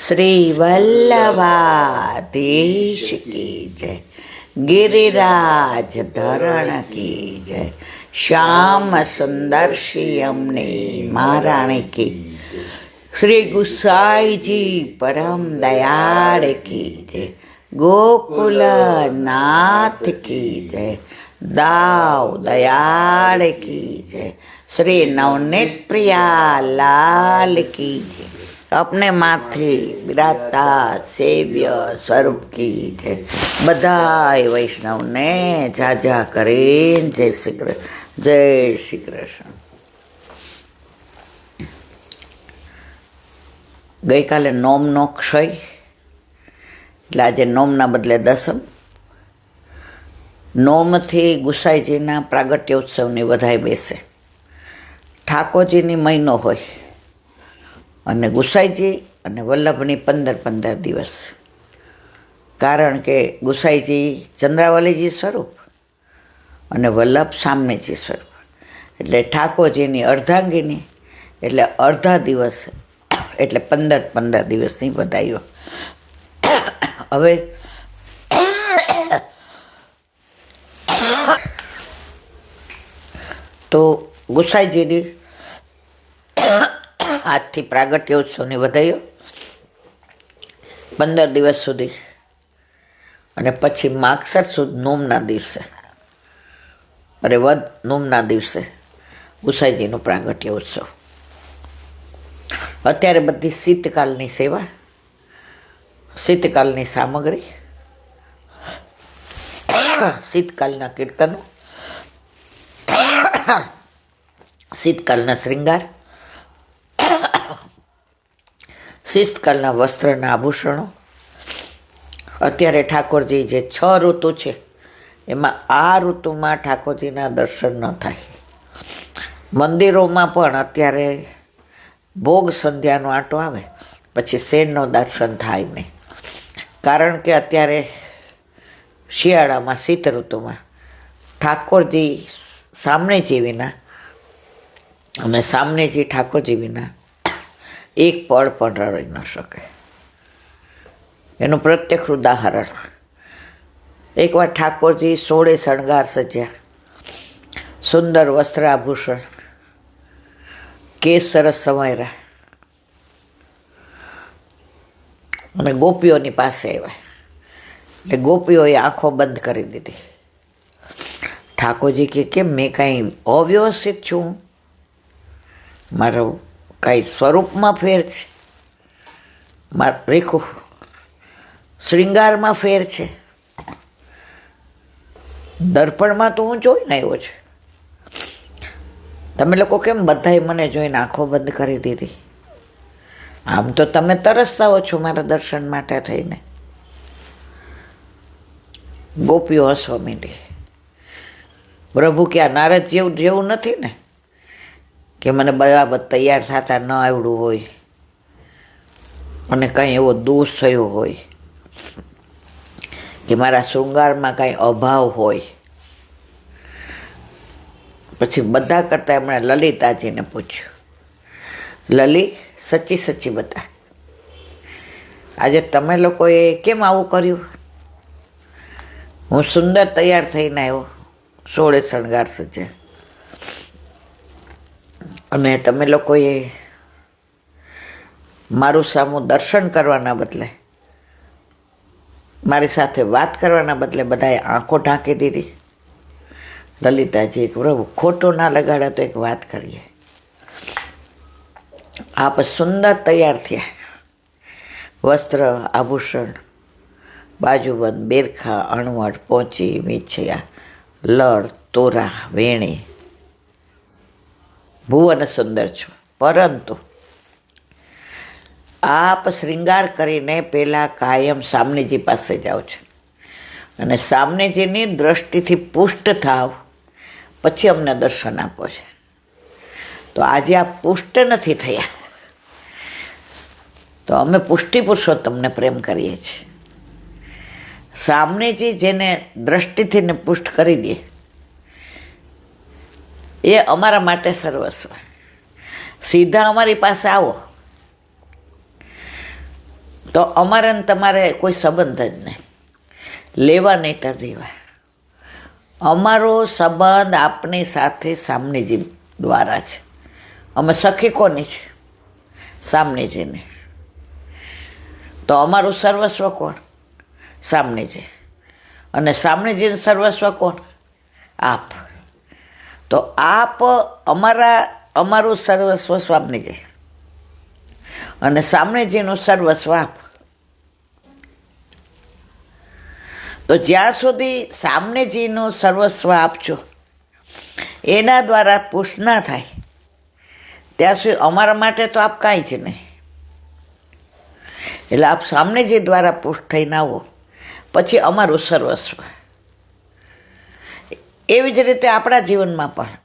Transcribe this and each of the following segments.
શ્રી વલ્લભાધીશ કી જય, गिरिराज धरण की जय, श्याम सुंदर श्री अमने महाराणी की, श्री गुसाई जी परम दयाल की जय, गोकुल नाथ की जय, दाव दयाल की जय, श्री नवनीत प्रिया लाल की जय, अपने माथे विराजता सेव्य स्वरूप की जय। बधाई वैष्णव ने जाजा करे जय श्री कृष्ण, जय श्री कृष्ण। गई काले नोमनो क्षय એટલે આજે નોમના બદલે દસમ નોમથી ગુસાઈજીના પ્રાગટ્યોત્સવની વધાઈ બેસે। ઠાકોરજીની મહિનો હોય અને ગુસાઈજી અને વલ્લભની 15-15 દિવસ, કારણ કે ગુસાઈજી ચંદ્રાવલીજી સ્વરૂપ અને વલ્લભ સામનેજી સ્વરૂપ, એટલે ઠાકોરજીની અર્ધાંગીની એટલે અડધા દિવસ, એટલે 15-15 દિવસની વધાઈઓ। હવે તો ગુસાઈજીની આજથી પ્રાગટ્યોત્સવની વધાઈઓ 15 દિવસ સુધી, અને પછી માગસર સુદ નોમના દિવસે અને વદ નોમના દિવસે ગુસાઈજીનો પ્રાગટ્યોત્સવ। અત્યારે બધી શીતકાલની સેવા, શીતકાલની સામગ્રી, શીતકાલના કીર્તનો, શીતકાલના શૃંગાર, શીતકાલના વસ્ત્રના આભૂષણો। અત્યારે ઠાકોરજી જે 6 ઋતુ છે એમાં આ ઋતુમાં ઠાકોરજીના દર્શન ન થાય। મંદિરોમાં પણ અત્યારે ભોગ સંધ્યાનો આંટો આવે પછી શેરનો દર્શન થાય નહીં, કારણ કે અત્યારે શિયાળામાં શીત ઋતુમાં ઠાકોરજી સામનેજી વિના અને સામનેજી ઠાકોરજી વિના એક પળ પણ રહી ન શકે। એનું પ્રત્યક્ષ ઉદાહરણ, એકવાર ઠાકોરજી 16 શણગાર સજ્યા, સુંદર વસ્ત્ર આભૂષણ, કેસ સરસ સંવાર્યા અને ગોપીઓની પાસે આવ્યા, એટલે ગોપીઓએ આંખો બંધ કરી દીધી। ઠાકોરજી કે કેમ, મેં કાંઈ અવ્યવસ્થિત છું? મારો કાંઈ સ્વરૂપમાં ફેર છે? રેખું શ્રૃંગારમાં ફેર છે? દર્પણમાં તો હું જોઈને આવ્યો છું, તમે લોકો કેમ બધાએ મને જોઈને આંખો બંધ કરી દીધી? આમ તો તમે તરસતા હો છો મારા દર્શન માટે થઈને। ગોપીઓ હસવા માંડી। પ્રભુ કે આ નારદ જેવું નથી ને, કે મને બરાબર તૈયાર થતા ન આવડવું હોય અને કંઈ એવો દોષ થયો હોય કે મારા શૃંગારમાં કાંઈ અભાવ હોય। પછી બધા કરતાં એમણે લલિતાજીને પૂછ્યું, લલિત સચ્ચી સચ્ચી બતા, આજે તમે લોકોએ કેમ આવું કર્યું? હું સુંદર તૈયાર થઈને આવ્યો, 16 શણગાર સજ્યા, અને તમે લોકોએ મારું સામું દર્શન કરવાના બદલે, મારી સાથે વાત કરવાના બદલે બધાએ આંખો ઢાંકી દીધી। લલિતાજી, પ્રભુ ખોટો ના લગાડે તો એક વાત કરીએ। આપ સુંદર તૈયાર થયા, વસ્ત્ર આભૂષણ, બાજુબંધ, બેરખા, અણવટ, પોંચી, મીછયા, લળ, તોરા, વેણી, ભુવન સુંદર છો, પરંતુ આપ શ્રૃંગાર કરીને પહેલાં કાયમ સામનેજી પાસે જાઓ છો અને સામનેજીની દ્રષ્ટિથી પુષ્ટ થાવ પછી અમને દર્શન આપો છો। તો આજે આ પુષ્ટ નથી થયા, તો અમે પુષ્ટિ પુરુષોત્તમને પ્રેમ કરીએ છીએ। સામનેજી જેને દ્રષ્ટિથી ને પુષ્ટ કરી દે એ અમારા માટે સર્વસ્વ। સીધા અમારી પાસે આવો તો અમારે ને તમારે કોઈ સંબંધ જ નહીં, લેવા નહીં તર દેવા. અમારો સંબંધ આપણી સાથે સામનેજી દ્વારા છે. અમે સખી કોની છે? સામનેજીને. તો અમારું સર્વસ્વ કોણ? સામનેજી. અને સામનેજીનું સર્વસ્વ કોણ? આપ. તો આપ અમારું સર્વસ્વ સામનેજી અને સામનેજીનું સર્વસ્વ આપ. તો જ્યાં સુધી સામનેજીનું સર્વસ્વ આપજો એના દ્વારા પુષ્ટ ના થાય ત્યાં સુધી અમારા માટે તો આપ કાંઈ જ નહીં. એટલે આપ સામનેજી દ્વારા પુષ્ટ થઈને આવો પછી અમારું સર્વસ્વ. એવી જ રીતે આપણા જીવનમાં પણ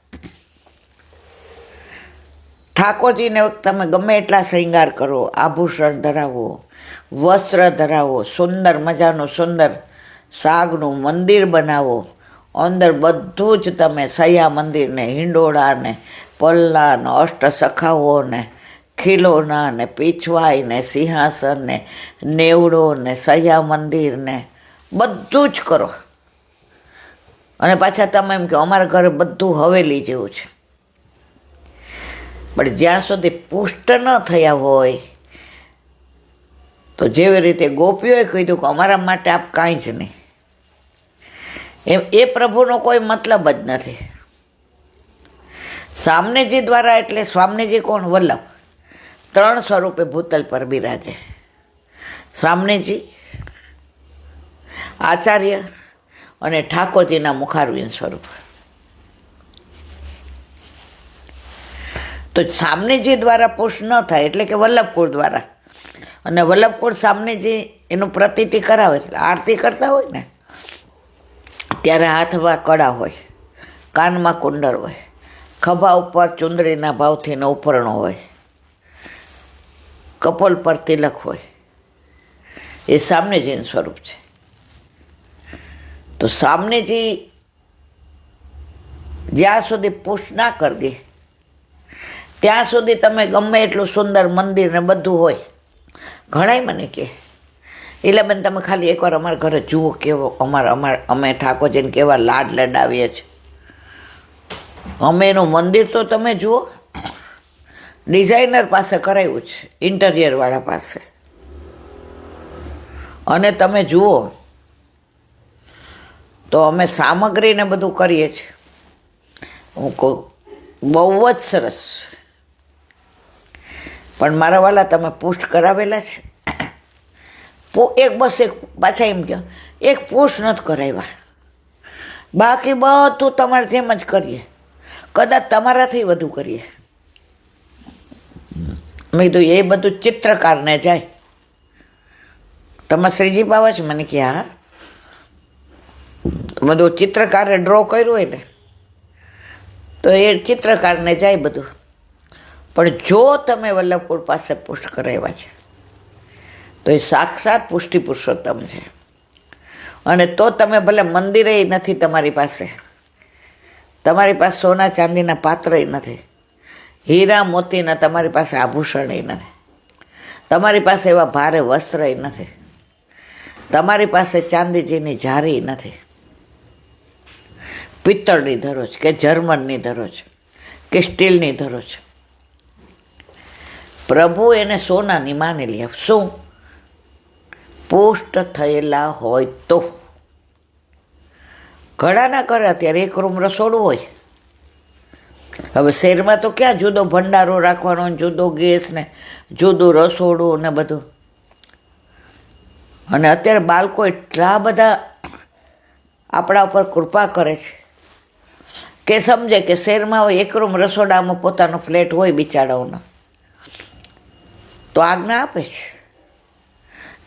ઠાકોરજીને તમે ગમે એટલા શ્રૃંગાર કરો, આભૂષણ ધરાવો, વસ્ત્ર ધરાવો, સુંદર મજાનું સુંદર સાગનું મંદિર બનાવો, અંદર બધું જ તમે સૈયા મંદિરને, હિંડોળાને, પલ્લાને, અષ્ટસખાઓને, ખીલોના પીછવાઈને, સિંહાસનને, નેવડોને, સૈયા મંદિરને બધું જ કરો અને પાછા તમે એમ કે અમારા ઘરે બધું હવેલી જેવું છે. પણ જ્યાં સુધી પુષ્ટ ન થયા હોય તો જેવી રીતે ગોપીઓએ કીધું કે અમારા માટે આપ કાંઈ જ નહીં, એમ એ પ્રભુનો કોઈ મતલબ જ નથી. સામનેજી દ્વારા એટલે સ્વામનેજી કોણ? વલ્લભ. 3 સ્વરૂપે ભૂતલ પર બિરાજે. સામનેજી, આચાર્ય અને ઠાકોરજીના મુખારવિંદ સ્વરૂપ. તો સામનેજી દ્વારા પુષ્ટ ન થાય એટલે કે વલ્લભકુળ દ્વારા. અને વલ્લભકુળ સામનેજી એનું પ્રતીતિ કરાવે એટલે આરતી કરતા હોય ને ત્યારે હાથમાં કડા હોય, કાનમાં કુંડળ હોય, ખભા ઉપર ચુંદડીના ભાવથીનો ઉપરણો હોય, કપોલ પર તિલક હોય. એ સામનેજીનું સ્વરૂપ છે. તો સામનેજી જ્યાં સુધી પુષ્ટ ના કરી દે ત્યાં સુધી તમે ગમે એટલું સુંદર મંદિર ને બધું હોય. ઘણાય મને કહે એટલે બેન તમે ખાલી એકવાર અમારા ઘરે જુઓ કેવો અમે ઠાકોરજીને કેવા લાડ લડાવીએ છીએ. અમે એનું મંદિર તો તમે જુઓ, ડિઝાઇનર પાસે કરાવ્યું છે, ઇન્ટિરિયરવાળા પાસે. અને તમે જુઓ તો અમે સામગ્રીને બધું કરીએ છીએ. હું કહું બહુ જ સરસ. પણ મારા વાલા તમે પુષ્ટ કરાવેલા છે? એક પાછા એમ કહો એક પુષ્ટ નથી કરાવ્યા, બાકી બધું તમારે જેમ જ કરીએ, કદાચ તમારાથી વધુ કરીએ. મેં કીધું એ બધું ચિત્રકારને જાય. તમારે શ્રીજી પાવા છે? મને કે હા. બધું ચિત્રકારે ડ્રો કર્યું હોય ને તો એ ચિત્રકારને જાય બધું. પણ જો તમે વલ્લભકુળ પાસે પુષ્ટ કરાવ્યા છે તો એ સાક્ષાત પુષ્ટિ પુરુષોત્તમ છે. અને તો તમે ભલે મંદિરે નથી તમારી પાસે, તમારી પાસે સોના ચાંદીના પાત્રય નથી, હીરા મોતીના તમારી પાસે આભૂષણય નથી, તમારી પાસે એવા ભારે વસ્ત્રય નથી, તમારી પાસે ચાંદીજીની જારી નથી, પિત્તળની ધરોજ કે જર્મનની ધરોજ કે સ્ટીલની ધરોજ. પ્રભુ એને સોનાની માનેલી. શું? પુષ્ટ થયેલા હોય તો. ઘણાના કરે અત્યારે એક રૂમ રસોડું હોય. હવે શહેરમાં તો ક્યાં જુદો ભંડારો રાખવાનો, જુદો ગેસ ને જુદું રસોડું ને બધું. અને અત્યારે બાળકો એટલા બધા આપણા ઉપર કૃપા કરે છે કે સમજે કે શહેરમાં હોય એક રૂમ રસોડામાં પોતાનો ફ્લેટ હોય બિચારાઓનો, તો આજ્ઞા આપે છે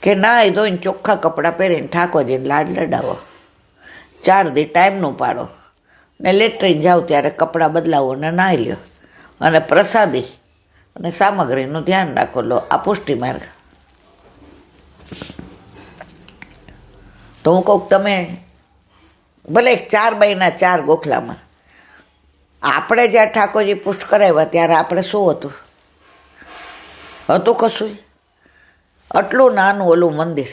કે ના એ ધોઈને ચોખ્ખા કપડાં પહેરીને ઠાકોરજીને લાડ લડાવો, 4 દી ટાઈમનું પાડો ને લેટ્રિન જાઓ ત્યારે કપડાં બદલાવો ને નાહી લ્યો અને પ્રસાદી અને સામગ્રીનું ધ્યાન રાખો. લો આ પુષ્ટિ માર્ગ. તો હું કહું તમે ભલે 4 બાયના 4 ગોખલામાં આપણે જ્યાં ઠાકોરજી પુષ્ટ કરાવ્યા ત્યારે આપણે શું હતું? હતું કશું? આટલું નાનું ઓલું મંદિર,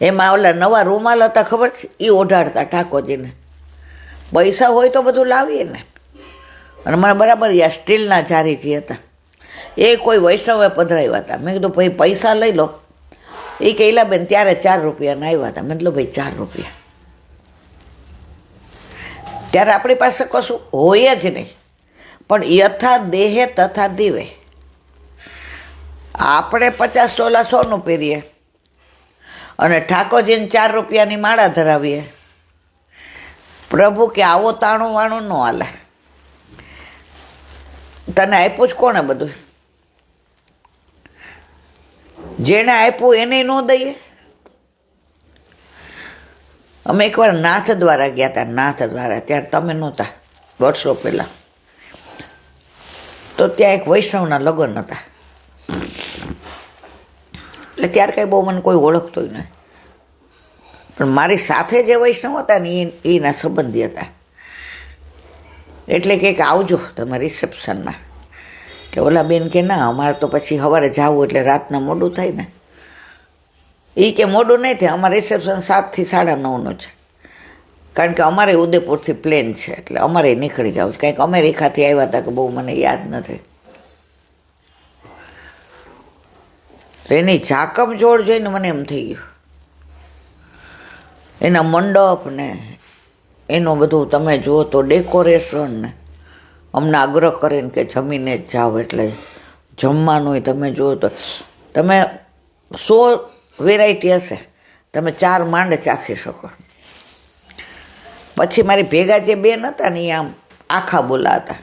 એમાં ઓલા નવા રૂમાલ હતા ખબર છે, એ ઓઢાડતા ઠાકોરજીને. પૈસા હોય તો બધું લાવીએ ને. અને મને બરાબર યા સ્ટીલના જારીજી હતા, એ કોઈ વૈષ્ણવે પધરાવ્યા હતા. મેં કીધું ભાઈ પૈસા લઈ લો. એ કે બેન ત્યારે 4 રૂપિયાના આવ્યા હતા. મેં કીધું ભાઈ 4 રૂપિયા. ત્યારે આપણી પાસે કશું હોય જ નહીં, પણ યથા દેહે તથા દીવે. આપણે 50 તોલા સોનું પહેરીએ અને ઠાકોરજીને 4 રૂપિયાની માળા ધરાવીએ. પ્રભુ કે આવો તાણું વાણું ન હાલે. તને આપ્યું જ કોણે બધું? જેણે આપ્યું એને ન દઈએ? અમે એકવાર નાથ દ્વારા ગયા હતા, નાથ દ્વારા. ત્યારે તમે નહોતા, વર્ષો પહેલાં. તો ત્યાં એક વૈષ્ણવના લગ્ન હતા. એટલે ત્યારે કાંઈ બહુ મને કોઈ ઓળખતો નહીં, પણ મારી સાથે જે વૈષ્ણવ હતા ને એના સંબંધી હતા. એટલે કે આવજો તમે રિસેપ્શનમાં. એટલે ઓલા બેન કે ના, અમારે તો પછી સવારે જવું એટલે રાતના મોડું થાય ને. એ કે મોડું નહીં થાય, અમારે રિસેપ્શન 7 થી 9:30નું છે. કારણ કે અમારે ઉદયપુરથી પ્લેન છે, એટલે અમારે નીકળી જવું છે. કંઈક અમેરિકાથી આવ્યા હતા કે બહુ મને યાદ નથી. એની ઝાકમ જોડ જોઈને મને એમ થઈ ગયું. એના મંડપ ને એનું બધું તમે જુઓ તો ડેકોરેશન ને અમને આગ્રહ કરીને કે જમીને જ જાઓ. એટલે જમવાનું તમે જુઓ તો તમે 100 વેરાયટી હશે, તમે 4 માંડ ચાખી શકો. પછી મારી ભેગા જે બેન હતા ને એ આમ આખા બોલા હતા.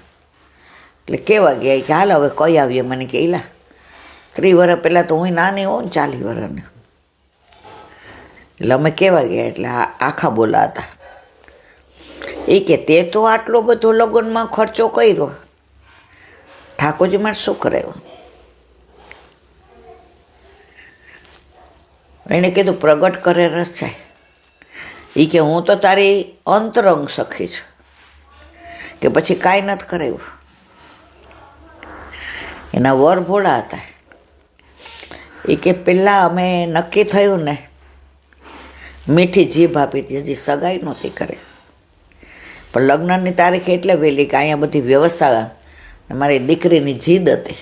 એટલે કેવા ગયા કે હાલ હવે કઈ આવીએ. મને કે એલા 30 વર્ષ પહેલાં તો હું નાની હોઉં ને 40 વર્ષની. એટલે અમે કેવા ગયા, એટલે આખા બોલા હતા. એ કે તે તો આટલો બધો લગ્નમાં ખર્ચો કર્યો, ઠાકોરજી માટે શું કરાવ્યો? એણે કીધું પ્રગટ કરે રચાય. એ કે હું તો તારી અંતરંગ સખી છું, કે પછી કાંઈ નથી કરાવ્યું. એના વર ભોળા હતા. એ કે પહેલાં અમે નક્કી થયું ને, મીઠી જીભ આપી હતી, હજી સગાઈ નહોતી કરે. પણ લગ્નની તારીખ એટલે વહેલી કે અહીંયા બધી વ્યવસ્થા, મારી દીકરીની જીદ હતી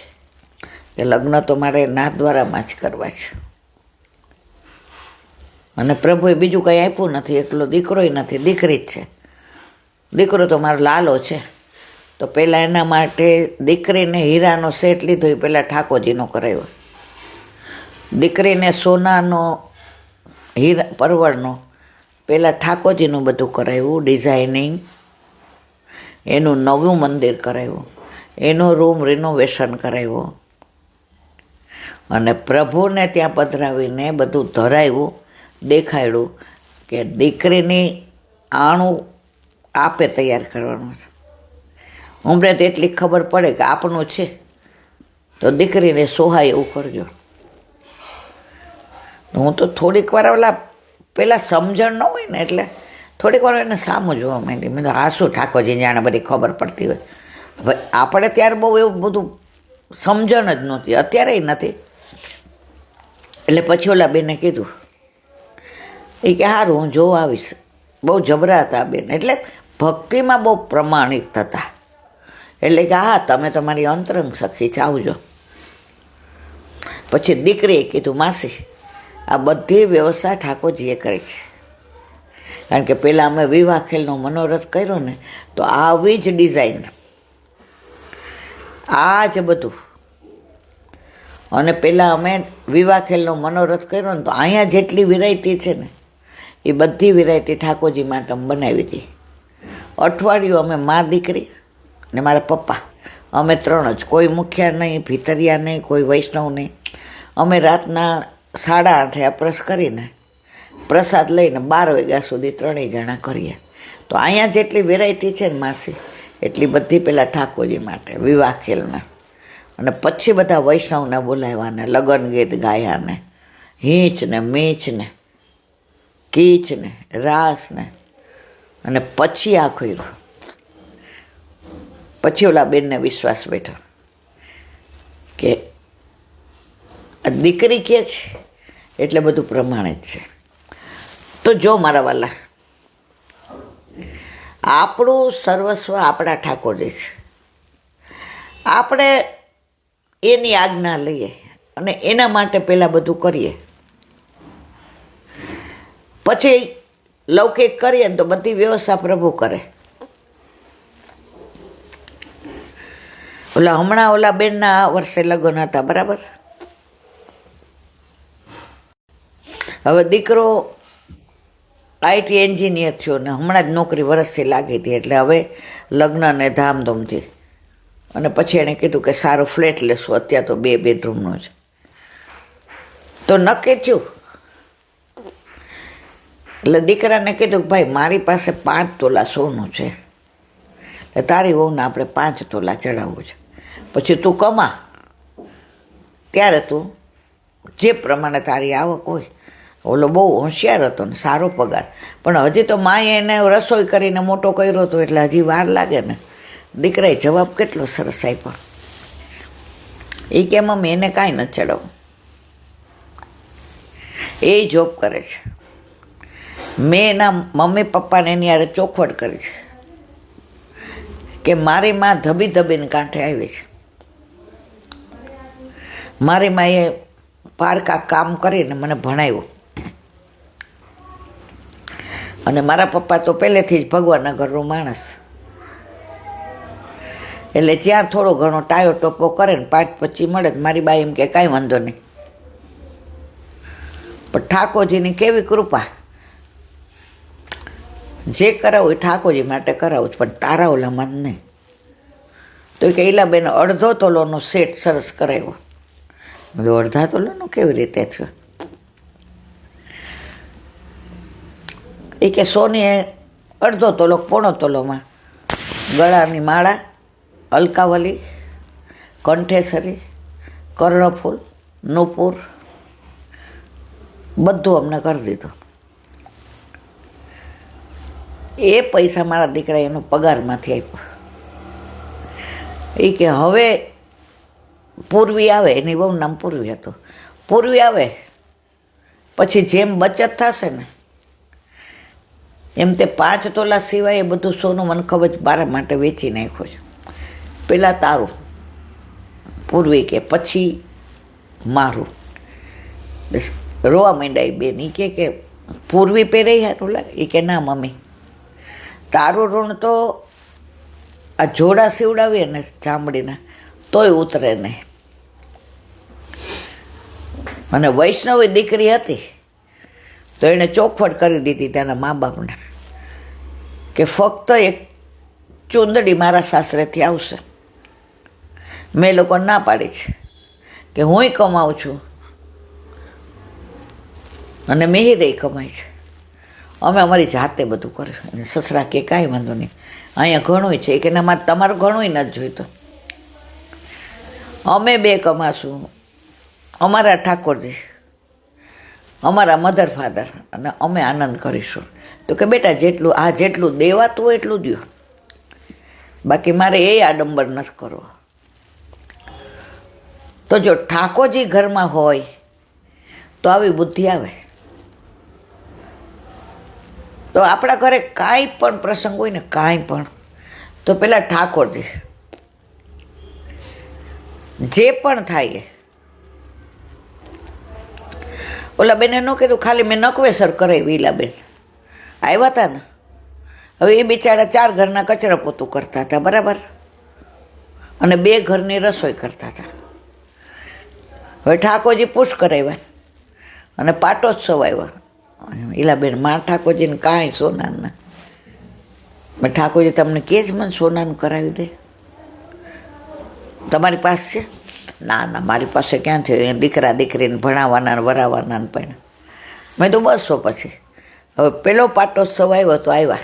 કે લગ્ન તો મારે નાથ દ્વારામાં જ કરવા છે. અને પ્રભુએ બીજું કંઈ આપ્યું નથી, એકલો દીકરોય નથી, દીકરી જ છે. દીકરો તો મારો લાલો છે. તો પહેલાં એના માટે દીકરીને હીરાનો સેટ લીધો, એ પહેલાં ઠાકોરજીનો કરાવ્યો. દીકરીને સોનાનો હીરા પરવળનો પહેલાં ઠાકોરજીનું બધું કરાવ્યું, ડિઝાઇનિંગ. એનું નવું મંદિર કરાવ્યું, એનો રૂમ રિનોવેશન કરાવ્યો. અને પ્રભુને ત્યાં પધરાવીને બધું ધરાવ્યું, દેખાડ્યું કે દીકરીની આણું આપે તૈયાર કરવાનું છે. અમને તો એટલી ખબર પડે કે આપણું છે તો દીકરીને સોહાય એવું કરજો. હું તો થોડીક વાર ઓલા પહેલાં સમજણ ન હોય ને, એટલે થોડીક વાર એને સામું જોવા માંડી. મેં તો આ શું ઠાકોરજી જાણે બધી ખબર પડતી હોય. હવે આપણે ત્યારે બહુ એવું બધું સમજણ જ નહોતી, અત્યારેય નથી. એટલે પછી ઓલા બેને કીધું, એ કે સારું હું જોવા આવીશ. બહુ જબરા હતા બેન, એટલે ભક્તિમાં બહુ પ્રમાણિક હતા. એટલે કે હા તમે તમારી અંતરંગ સખી છે, આવજો. પછી દીકરીએ કીધું માસી આ બધી વ્યવસ્થા ઠાકોરજીએ કરી છે. કારણ કે પહેલાં અમે વિવાહ ખેલનો મનોરથ કર્યો ને, તો આવી જ ડિઝાઇન, આ જ બધું. અને પહેલાં અમે વિવાહ ખેલનો મનોરથ કર્યો ને, તો અહીંયા જેટલી વેરાયટી છે ને એ બધી વેરાયટી ઠાકોરજી માટે અમે બનાવી હતી. અઠવાડિયું અમે મા દીકરી ને મારા પપ્પા, અમે 3 જ, કોઈ મુખ્યા નહીં, ભીતરિયા નહીં, કોઈ વૈષ્ણવ નહીં. અમે રાતના 8:30 અપરસ કરીને પ્રસાદ લઈને 12 વાગ્યા સુધી 3 જણા કરીએ. તો અહીંયા જેટલી વેરાયટી છે ને માસી, એટલી બધી પહેલાં ઠાકોરજી માટે વિવાહ ખેલના. અને પછી બધા વૈષ્ણવને બોલાવ્યા ને લગ્ન ગીત ગાયા ને, હીંચ ને મીચ ને કીચ ને રાસ ને. અને પછી આ કર્યું. પછી ઓલા બેનને વિશ્વાસ બેઠો કે આ દીકરી કહે છે એટલે બધું પ્રમાણે જ છે. તો જો મારા વાલા, આપણું સર્વસ્વ આપણા ઠાકોરજી છે. આપણે એની આજ્ઞા લઈએ અને એના માટે પહેલાં બધું કરીએ, પછી લૌકિક કરીએ ને તો બધી વ્યવસ્થા પ્રભુ કરે. હમણાં બેનના આ વર્ષે લગ્ન હતા, બરાબર. હવે દીકરો આઈટી એન્જિનિયર થયો ને હમણાં જ નોકરી વરસથી લાગી હતી, એટલે હવે લગ્ન ને ધામધૂમથી. અને પછી એણે કીધું કે સારો ફ્લેટ લેશું, અત્યારે તો 2 બેડરૂમનો છે. તો નક્કી થયું. એટલે દીકરાને કીધું કે ભાઈ મારી પાસે 5 તોલા સોનું છે, એટલે તારી વહુને આપણે 5 તોલા ચડાવવું છે. પછી તું કમા ત્યારે તું જે પ્રમાણે તારી આવક હોય. ઓલો બહુ હોશિયાર હતો ને સારો પગાર, પણ હજી તો માએ એને રસોઈ કરીને મોટો કર્યો હતો, એટલે હજી વાર લાગે ને. દીકરાએ જવાબ કેટલો સરસ આપ્યો. એ કે મમ્મી એને કાંઈ નથી ચડાવવું, એ જોબ કરે છે. મેં એના મમ્મી પપ્પાને એની યારે ચોખવટ કરી છે કે મારી માં ધબી ધબીને કાંઠે આવી છે. મારી માએ પારકા કામ કરીને મને ભણાવ્યું, અને મારા પપ્પા તો પહેલેથી જ ભગવાનના ઘરનું માણસ, એટલે જ્યાં થોડો ઘણો ટાયો ટોપો કરે ને 5-25 મળે તો મારી બાઈ એમ કે કાંઈ વાંધો નહીં. પણ ઠાકોરજીની કેવી કૃપા, જે કરાવું એ ઠાકોરજી માટે કરાવું જ, પણ તારા ઓલામાં જ નહીં. તો કે ઈલાબેન અડધો તોલોનો સેટ સરસ કરાવ્યો. બધું અડધા તોલોનો કેવી રીતે થયો? એ કે સોનીએ અડધો તોલો 1.25 તોલોમાં ગળાની માળા, અલકાવલી, કંઠેસરી, કર્ણફૂલ, નુપુર બધું અમને કરી દીધું. એ પૈસા મારા દીકરાએ એનો પગારમાંથી આપ્યો. એ કે હવે પૂર્વી આવે, એની બહુ નામ પૂર્વી હતું, પૂર્વી આવે પછી જેમ બચત થશે ને એમ તે 5 તોલા સિવાય એ બધું સોનું મને ખબર છે મારા માટે વેચી નાખ્યું છે. પહેલાં તારું પૂર્વી કે પછી મારું. બસ રોવા માંડ્યા બેન. એ કે પૂર્વી પહેરાઈ સારું લાગે? એ કે ના મમ્મી, તારું ઋણ તો આ જોડા સીવડાવીએ ને ચામડીના તોય ઉતરે નહીં. અને વૈષ્ણવી દીકરી હતી તો એણે ચોખવટ કરી દીધી તેના મા બાપને કે ફક્ત એક ચૂંદડી મારા સાસરેથી આવશે. મેં લોકો ના પાડી છે કે હુંય કમાઉં છું અને મિહિરે કમાય છે, અમે અમારી જાતે બધું કર્યું. અને સસરા કે કાંઈ વાંધો નહીં, અહીંયા ઘણું છે. કે ના મારે તમારું ઘણું નથી જોઈતું, અમે 2 કમાશું, અમારા ઠાકોરજી, અમારા મધર ફાધર, અને અમે આનંદ કરીશું. તો કે બેટા જેટલું દેવાતું હોય એટલું દો, બાકી મારે એ આડંબર નથી કરવો. તો જો ઠાકોરજી ઘરમાં હોય તો આવી બુદ્ધિ આવે. તો આપણા ઘરે કાંઈ પણ પ્રસંગ હોય ને, કાંઈ પણ, તો પેલા ઠાકોરજી જે પણ થાય. ઓલા બેને ન કીધું, ખાલી મેં નકવેસર કરાવી. ઈલાબેન આવ્યા હતા ને, હવે એ બિચારા 4 ઘરના કચરા પોતું કરતા હતા, બરાબર, અને 2 ઘરની રસોઈ કરતા હતા. હવે ઠાકોરજી પુશ કરાવ્યા અને પાટોત્સવ આવ્યા. ઈલાબેન માં ઠાકોરજીને કાંઈ સોનાના, મેં ઠાકોરજી તમને કે જ મને સોનાનું કરાવી દે, તમારી પાસે છે? ના મારી પાસે ક્યાં થયું, દીકરા દીકરીને ભણાવવાના વરાવવાના પણ. મેં તો 200 પછી. હવે પેલો પાટોત્સવ આવ્યો તો આવ્યા.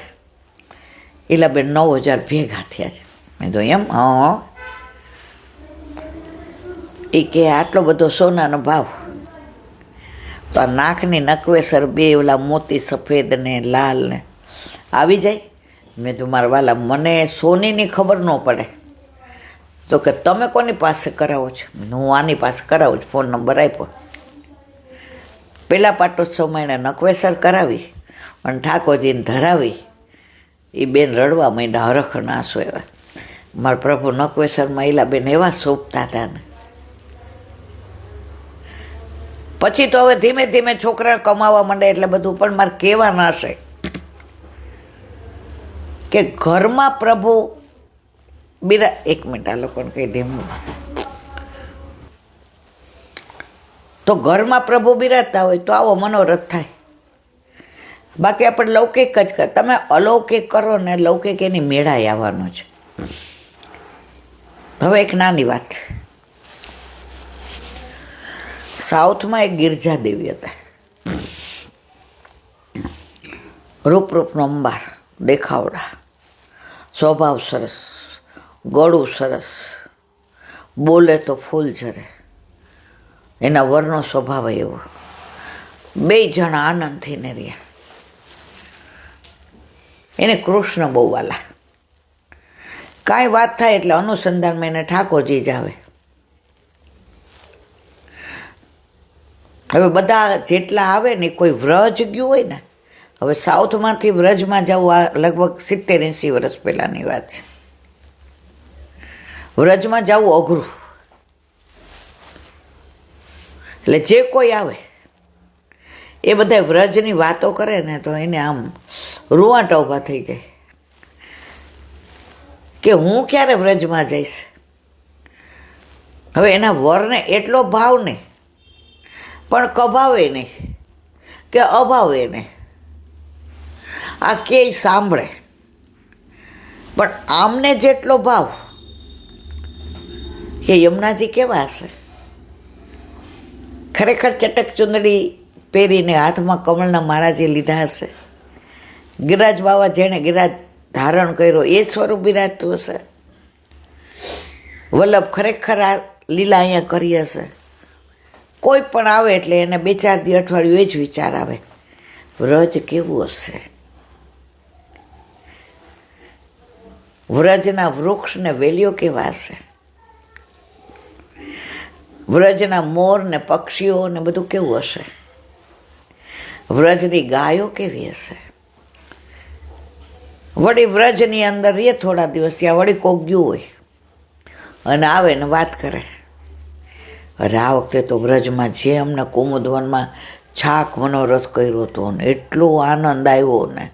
ઈલાબેન 9000 ભેગા થયા છે. મેં તો એમ? હા. એ કે આટલો બધો સોનાનો ભાવ, તો આ નાકની નકવેસર 2 ઓલા મોતી સફેદ ને લાલ ને આવી જાય. મેં તો મારા વાલા, મને સોનીની ખબર ન પડે, તો કે તમે કોની પાસે કરાવો છો? હું આની પાસે કરાવું છું. ફોન નંબર આપ્યો. પહેલાં પાટોત્સવમાં એણે નકવેસર કરાવી અને ઠાકોરજીને ધરાવી. એ બેન રડવા માંડ્યા, હરખના આંસુ એવા. મારા પ્રભુ નકવેસરમાં એલા બેન એવા શોભતા હતા ને. પછી તો હવે ધીમે ધીમે છોકરા કમાવા માંડે એટલે બધું. પણ મારે કહેવા ના હશે કે ઘરમાં પ્રભુ એક મિનિટ આ લોકોને કહી ધીમું. તો ઘરમાં પ્રભુ બિરાજતા હોય તો આવો મનોરથ થાય. બાકી આપણે લૌકિક જ કર. તમે અલૌકિક કરો ને લૌકિક એની મેળાએ આવવાનો છે. હવે એક નાની વાત. સાઉથમાં એક ગિરજા દેવી હતા. રૂપનો અંબાર, દેખાવડા, સ્વભાવ સરસ, ગળું સરસ, બોલે તો ફૂલ ઝરે. એના વરનો સ્વભાવ એવો. 2 જણા આનંદથી ને રહ્યા. એને કૃષ્ણ બહુ વાલા. કાંઈ વાત થાય એટલે અનુસંધાનમાં એને ઠાકોરજી જ આવે. હવે બધા જેટલા આવે ને કોઈ વ્રજ ગયું હોય ને. હવે સાઉથમાંથી વ્રજમાં જવું આ લગભગ 70-80 વર્ષ પહેલાંની વાત છે. વ્રજમાં જવું અઘરું. એટલે જે કોઈ આવે એ બધા વ્રજની વાતો કરે ને તો એને આમ રૂવાટા ઊભા થઈ જાય કે હું ક્યારે વ્રજમાં જઈશ. હવે એના વરને એટલો ભાવ નહીં, પણ કભાવે નહીં કે અભાવે નહીં. આ ક્યાંય સાંભળે પણ આમને જેટલો ભાવ કે યમુનાજી કેવા હશે. ખરેખર ચટક ચુંદડી પહેરીને હાથમાં કમળના માળા જે લીધા હશે. ગિરિરાજ બાવા જેણે ગિરિરાજ ધારણ કર્યો એ સ્વરૂપ બિરાજતું હશે. વલ્લભ ખરેખર આ લીલા અહીંયા કરી હશે. કોઈ પણ આવે એટલે એને 2-4 દી અઠવાડિયું એ જ વિચાર આવે વ્રજ કેવું હશે. વ્રજના વૃક્ષ ને વેલીઓ કેવા હશે. વ્રજના મોર ને પક્ષીઓ ને બધું કેવું હશે. વ્રજની ગાયો કેવી હશે. વળી વ્રજની અંદર રે થોડા દિવસ, ત્યાં વળી કોક ગયું હોય અને આવે ને વાત કરે. અરે આ વખતે તો વ્રજમાં જે અમને કુમુદવનમાં છાક મનોરથ કર્યો હતો ને એટલો આનંદ આવ્યો ને,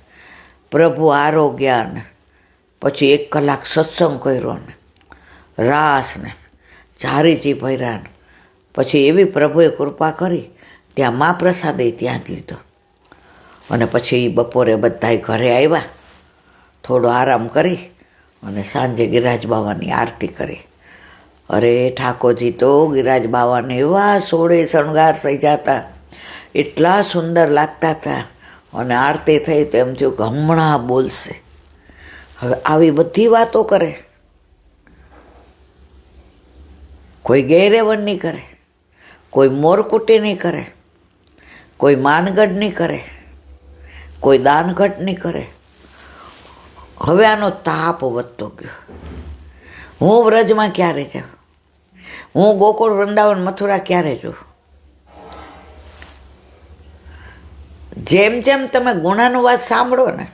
પ્રભુ આરોગ્ય ને, પછી 1 કલાક સત્સંગ કર્યો ને, રાસ ને, ચારીજી ભર્યા ને, પછી એવી પ્રભુએ કૃપા કરી ત્યાં મહાપ્રસાદે ત્યાં જ લીધો. અને પછી બપોરે બધાય ઘરે આવ્યા, થોડો આરામ કરી અને સાંજે ગિરિરાજ બાવાની આરતી કરી. અરે ઠાકોરજી તો ગિરિરાજ બાવાને એવા સોળે શણગાર સજાતા, એટલા સુંદર લાગતા હતા. અને આરતી થઈ તો એમ થયું કે હમણાં બોલશે. હવે આવી બધી વાતો કરે, કોઈ ગેરેવન નહીં કરે, કોઈ મોરકુટી નહીં કરે, કોઈ માનગઢ નહીં કરે, કોઈ દાનઘટ નહીં કરે. હવે આનો તાપ વધતો ગયો. હું વ્રજમાં ક્યારે જાઉં, હું ગોકુળ વૃંદાવન મથુરા ક્યારે જોઉં. જેમ જેમ તમે ગુણાનુવાદ સાંભળો ને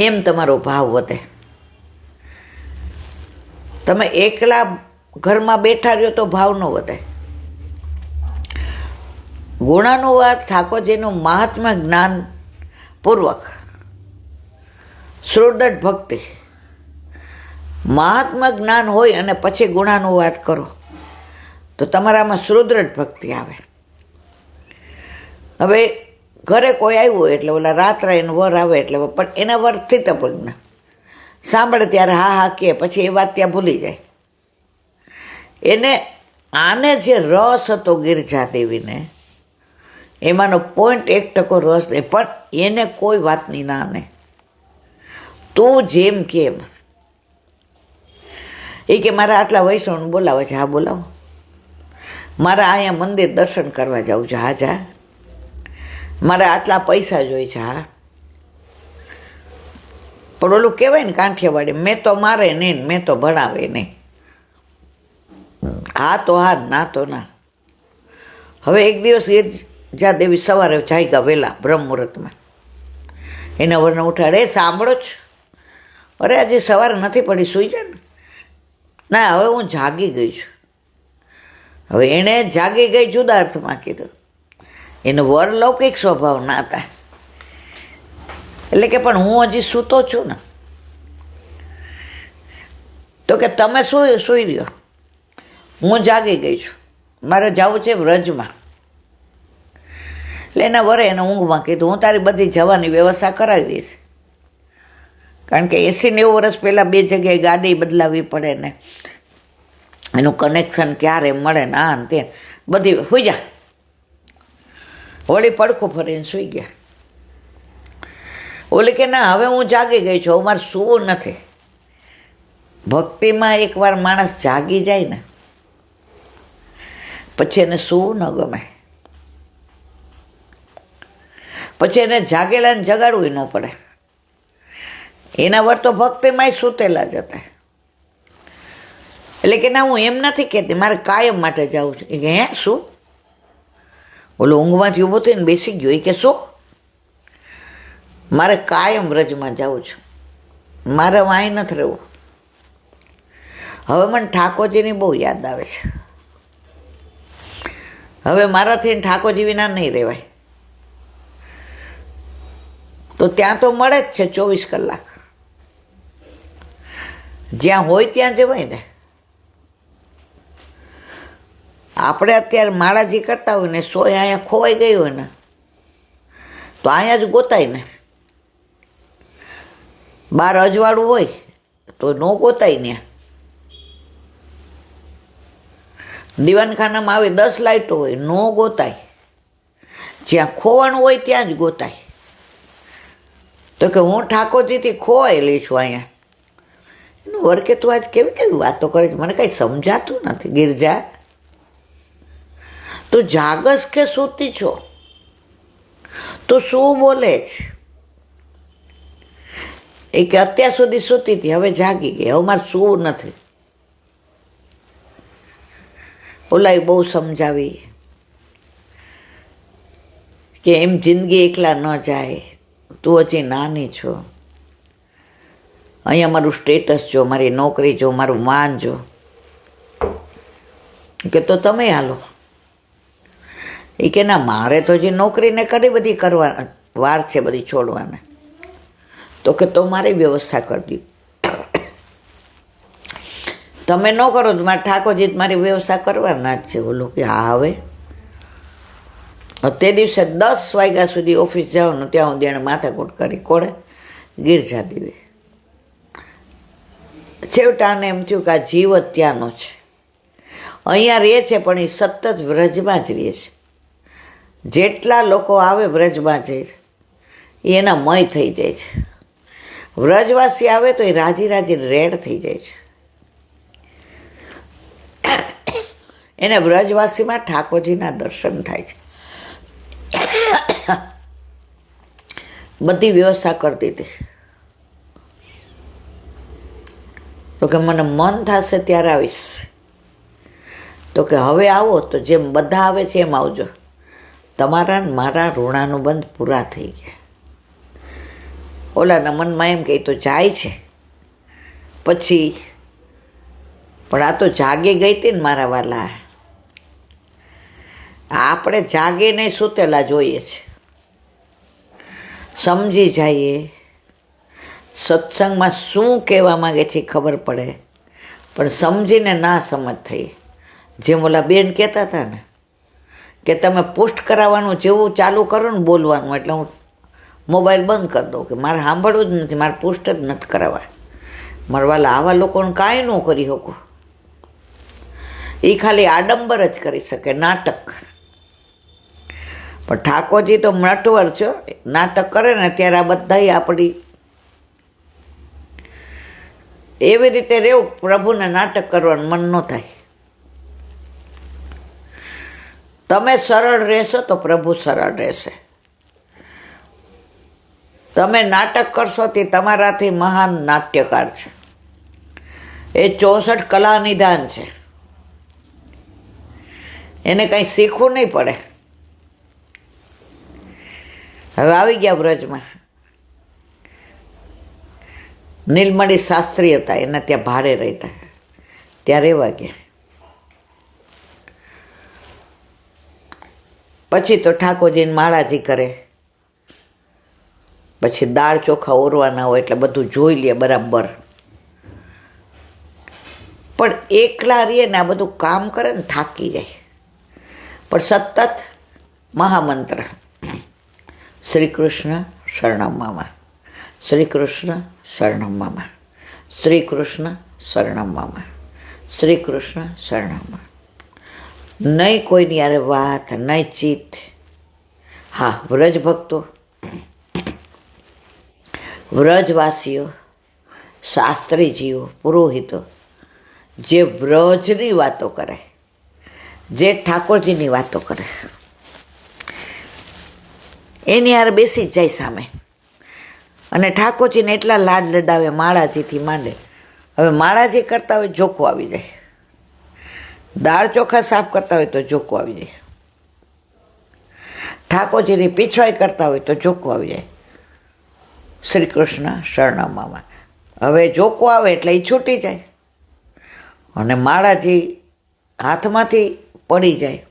એમ તમારો ભાવ વધે. તમે એકલા ઘરમાં બેઠા રહ્યો તો ભાવ ન વધે. ગુણાનુવાદ ઠાકોરજીનું મહાત્મા જ્ઞાન પૂર્વક શ્રોદઢ ભક્તિ, મહાત્મા જ્ઞાન હોય અને પછી ગુણાનુવાદ કરો તો તમારામાં શ્રોદઢ ભક્તિ આવે. હવે ઘરે કોઈ આવ્યું હોય એટલે ઓલા રાત્રે એનો વર આવે એટલે પણ એના વર સ્થિતપ્રજ્ઞ સાંભળે ત્યારે હા હા કે પછી એ વાત ત્યાં ભૂલી જાય. એને આને જે રસ હતો ગિરજા દેવીને એમાંનો 0.1% રસ નહીં, પણ એને કોઈ વાતની ના નહીં. તું જેમ કેમ એ કે મારા આટલા વૈષ્ણવને બોલાવે છે, હા બોલાવો. મારા અહીંયા મંદિર દર્શન કરવા જવું છે, હા જા. મારે આટલા પૈસા જોઈએ છે, હા. પણ ઓલું કહેવાય ને કાંઠિયાવાડી, મેં તો મારે નહીં, મેં તો ભણાવે નહીં. હા તો હા, ના તો ના. હવે એક દિવસ ગિરજા દેવી સવારે જાગ્યા વહેલા બ્રહ્મ મુહૂર્તમાં. એના વરને ઉઠાડે, સાંભળો જ, અરે હજી સવાર નથી પડી, સૂઈ જાય ને. ના, હવે હું જાગી ગઈ છું. હવે એણે જાગી ગઈ જુદા અર્થમાં કીધું, એનો વર લૌકિક સ્વભાવ ના હતા. એટલે કે પણ હું હજી સૂતો છું ને. તો કે તમે સૂઈ રહ્યો, હું જાગી ગઈ છું, મારે જવું છે વ્રજમાં. એટલે એના વરે એને ઊંઘમાં કીધું, હું તારી બધી જવાની વ્યવસ્થા કરાવી દઈશ. કારણ કે 80-90 વર્ષ પહેલાં 2 જગ્યાએ ગાડી બદલાવવી પડે ને એનું કનેક્શન ક્યારે મળે ને આ ને તે બધી. સુઈ જા. હોળી પડખું ફરીને સૂઈ ગયા. ઓલી કે ના, હવે હું જાગી ગઈ છું, હવે મારે સૂવું નથી. ભક્તિમાં એકવાર માણસ જાગી જાય ને પછી એને સૂવું ન ગમે. પછી એને જાગેલાને જગાડવું ન પડે. એના વર તો ભક્તિમાંય સૂતેલા જ હતા. એટલે કે ના, હું એમ નથી કહેતી, મારે કાયમ માટે જવું છે. એ કે હે શું? ઓલો ઊંઘમાંથી ઊભો થઈને બેસી ગયો. એ કે શું? મારે કાયમ વ્રજમાં જવું છું, મારે વાંઈ નથી રહેવું. હવે મને ઠાકોરજીની બહુ યાદ આવે છે. હવે મારાથી ઠાકોરજી વિના નહીં રહેવાય. તો ત્યાં તો મળે જ છે 24 કલાક. જ્યાં હોય ત્યાં જવાય ને. આપણે અત્યારે માળાજી કરતા હોય ને, સોય અહીંયા ખોવાઈ ગઈ હોય ને, તો અહીંયા જ ગોતાય ને. બહાર અજવાળું હોય તો ન ગોતાય ને. દીવાનખાનામાં આવે 10 લાઇટો હોય, ન ગોતાય. જ્યાં ખોવાનું હોય ત્યાં જ ગોતાય. તો કે હું ઠાકોરજીથી ખોવાયેલી છું અહીંયા. એનું વર કે તું આજ કેવી કેવી વાતો કરે છે, મને કંઈ સમજાતું નથી. ગિરજા, તું જાગસ કે સૂતી છો? તું શું બોલે છે? એ કે અત્યાર સુધી સૂતી હતી, હવે જાગી ગઈ, હવે મારે સૂવું નથી. ઓલાએ બહુ સમજાવી કે એમ જિંદગી એકલા ન જાય, તું હજી નાની છો. અહીંયા મારું સ્ટેટસ જો, મારી નોકરી જો, મારું માન જો. કે તો તમે હાલો. એ કે ના, મારે તો જે નોકરીને ઘણી બધી કરવા વાર છે, બધી છોડવાને. તો કે તો મારી વ્યવસ્થા કરી દો. તમે ન કરો તો મારે ઠાકોરજી મારી વ્યવસ્થા કરવાના જ છે. ઓલો કે હા. હવે તે દિવસે 10 વાગ્યા સુધી ઓફિસ જવાનું, ત્યાં સુધી એણે માથાકૂટ કરી. કોણે? ગિરજા દેવી. છેવટાને એમ થયું કે આ જીવ જ ત્યાંનો છે, અહીંયા રહે છે, પણ એ સતત વ્રજમાં જ રહે છે. જેટલા લોકો આવે વ્રજમાં જઈ એના મય થઈ જાય છે. વ્રજવાસી આવે તો એ રાજી રાજી રેડ થઈ જાય છે. એને વ્રજવાસીમાં ઠાકોરજીના દર્શન થાય છે. બધી વ્યવસ્થા કરી દીધી. તો કે મને મન થશે ત્યારે આવીશ. તો કે હવે આવો તો જેમ બધા આવે છે એમ આવજો. તમારા મારા ઋણાનુબંધ પૂરા થઈ ગયા. ઓલાના મનમાં એમ કે તો જાય છે પછી, પણ આ તો જાગી ગઈ હતી ને મારા વાલા. આપણે જાગે નહીં, સૂતેલા જોઈએ છે. સમજી જઈએ સત્સંગમાં શું કહેવા માગે છે ખબર પડે, પણ સમજીને ના સમજ થઈ. જેમ ઓલા બેન કહેતા હતા ને કે તમે પોસ્ટ કરાવવાનું જેવું ચાલુ કરો ને બોલવાનું, એટલે હું મોબાઈલ બંધ કરી દઉં કે મારે સાંભળવું જ નથી, મારે પોસ્ટ જ નથી કરાવવા. મારા વાલા આવા લોકોને કાંઈ ન કરી શકો. એ ખાલી આડંબર જ કરી શકે, નાટક. પણ ઠાકોરજી તો નટવર છે, નાટક કરે ને ત્યારે આ બધા આપણી એવી રીતે રહેવું, પ્રભુને નાટક કરવાનું મન ન થાય. તમે સરળ રહેશો તો પ્રભુ સરળ રહેશે. તમે નાટક કરશો તે તમારાથી મહાન નાટ્યકાર છે. એ 64 કલા નિદાન છે. એને કંઈ શીખવું નહીં પડે. હવે આવી ગયા વ્રજમાં. નીલમણી શાસ્ત્રી હતા, એના ત્યાં ભાડે રહેતા, ત્યાં રહેવા ગયા. પછી તો ઠાકોરજીને માળાજી કરે, પછી દાળ ચોખા ઓરવાના હોય એટલે બધું જોઈ લે બરાબર. પણ એકલા રહીએ ને આ બધું કામ કરે ને થાકી જાય. પણ સતત મહામંત્ર શ્રી કૃષ્ણ શરણમ મમ, શ્રી કૃષ્ણ શરણમ મમ, શ્રી કૃષ્ણ શરણમ મમ, શ્રી કૃષ્ણ શરણમ મમ. નહીં કોઈની યારે વાત, નહીં ચિત્ત. હા, વ્રજ ભક્તો, વ્રજવાસીઓ, શાસ્ત્રીજીઓ, પુરોહિતો જે વ્રજની વાતો કરે, જે ઠાકોરજીની વાતો કરે, એની યાર બેસી જ જાય સામે અને ઠાકોરજીને એટલા લાડ લડાવે, માળાજીથી માંડે. હવે માળાજી કરતા હોય જોકો આવી જાય, દાળ ચોખા સાફ કરતા હોય તો જોકો આવી જાય, ઠાકોરજીની પીછવાઈ કરતા હોય તો જોકો આવી જાય. શ્રી કૃષ્ણ શરણમ મમ. હવે જોકો આવે એટલે એ છૂટી જાય અને માળાજી હાથમાંથી પડી જાય.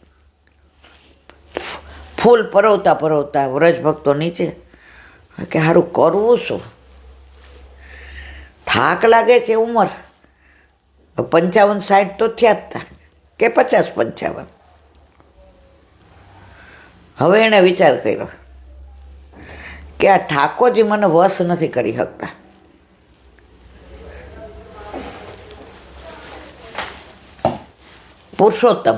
ફૂલ પરોવતા પરોવતા વ્રજ ભક્તો નીચે કે સારું કરવું શું, થાક લાગે છે. ઉંમર 55-60 તો થયા જ હતા કે 50-55. હવે એણે વિચાર કર્યો કે આ ઠાકોરજી મને વશ નથી કરી શકતા. પુરુષોત્તમ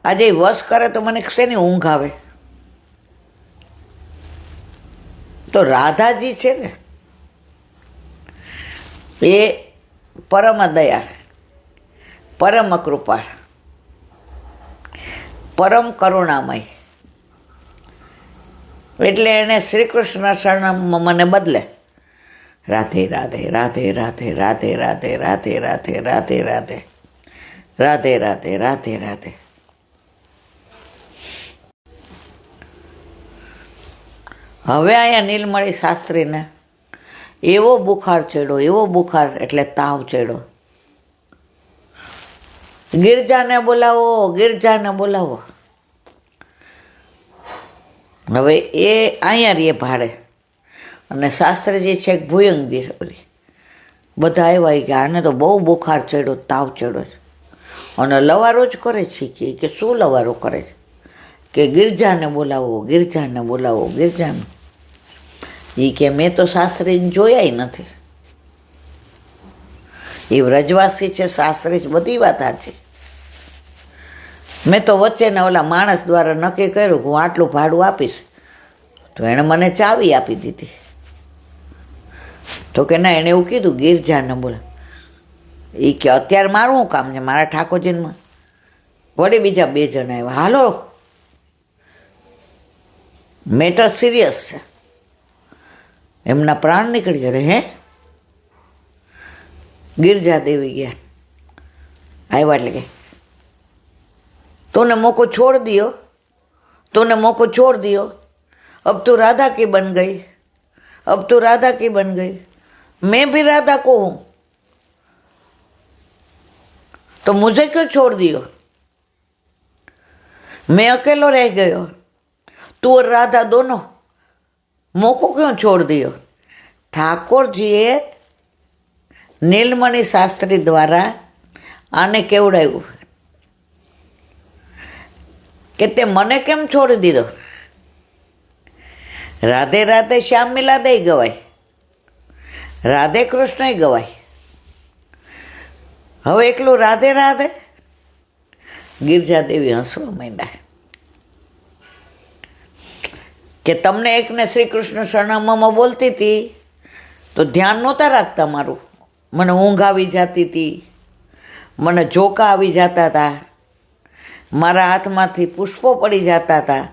આજે વશ કરે તો મને શેની ઊંઘ આવે? તો રાધાજી છે ને એ પરમ દયાળ, પરમ કૃપાળ, પરમ કરુણામય. એટલે એણે શ્રી કૃષ્ણ શરણમ મને બદલે રાધે રાધે રાધે રાધે રાધે રાધે રાધે રાધે રાધે રાધે રાધે રાધે રાધે રાધે. હવે અહીંયા નીલમણી શાસ્ત્રીને એવો બુખાર ચડ્યો, એવો બુખાર એટલે તાવ ચડ્યો. ગિરજાને બોલાવો, ગિરજાને બોલાવો. હવે એ અહીંયા રહીએ ભાડે અને શાસ્ત્રીજી છે ભુયંગી ઓલી, બધા આવ્યા કે આને તો બહુ બુખાર ચડ્યો, તાવ ચડ્યો છે. અને લવારો જ કરે છે કે શું લવારો કરે છે કે ગિરજાને બોલાવો, ગિરજાને બોલાવો, ગિરજાને. એ કે મેં તો શાસ્ત્રીને જોયા નથી. એ વ્રજવાસી છે, શાસ્ત્રી છે, બધી વાત સાચી. મેં તો વચ્ચેના ઓલા માણસ દ્વારા નક્કી કર્યું કે હું આટલું ભાડું આપીશ, તો એણે મને ચાવી આપી દીધી. તો કે ના, એણે એવું કીધું ગિરજાને બોલા. એ કે અત્યારે મારું શું કામ છે, મારા ઠાકોરજીમાં વળી બીજા 2 જણ આવ્યા, હાલો મેટર સિરિયસ છે. એમના પ્રાણ નીકળી ગયા. હે, गिरजा देवी गया आया એટલે तूने मौको छोड़ दियो, तूने मौको छोड़ दियो, अब तू राधा की बन गई, अब तू राधा की बन गई, मैं भी राधा को हूं, तो मुझे क्यों छोड़ दियो? मैं अकेलो रह गयो, तू और राधा दोनों, मौको क्यों छोड़ दियो? ठाकुर जीए नीलमणि शास्त्री द्वारा आने केवड़ाव्યું કે તે મને કેમ છોડી દીધો? રાધે રાધે શ્યામ મિલાદે ગવાય, રાધે કૃષ્ણ ગવાય, હવે એકલું રાધે રાધે. ગિરજાદેવી હસવા માંડ્યા કે તમને એકને શ્રી કૃષ્ણ શરણામમાં બોલતી હતી તો ધ્યાન નહોતા રાખતા મારું, મને ઊંઘ આવી જતી હતી, મને ઝોકા આવી જતા હતા, મારા હાથમાંથી પુષ્પો પડી જતા હતા,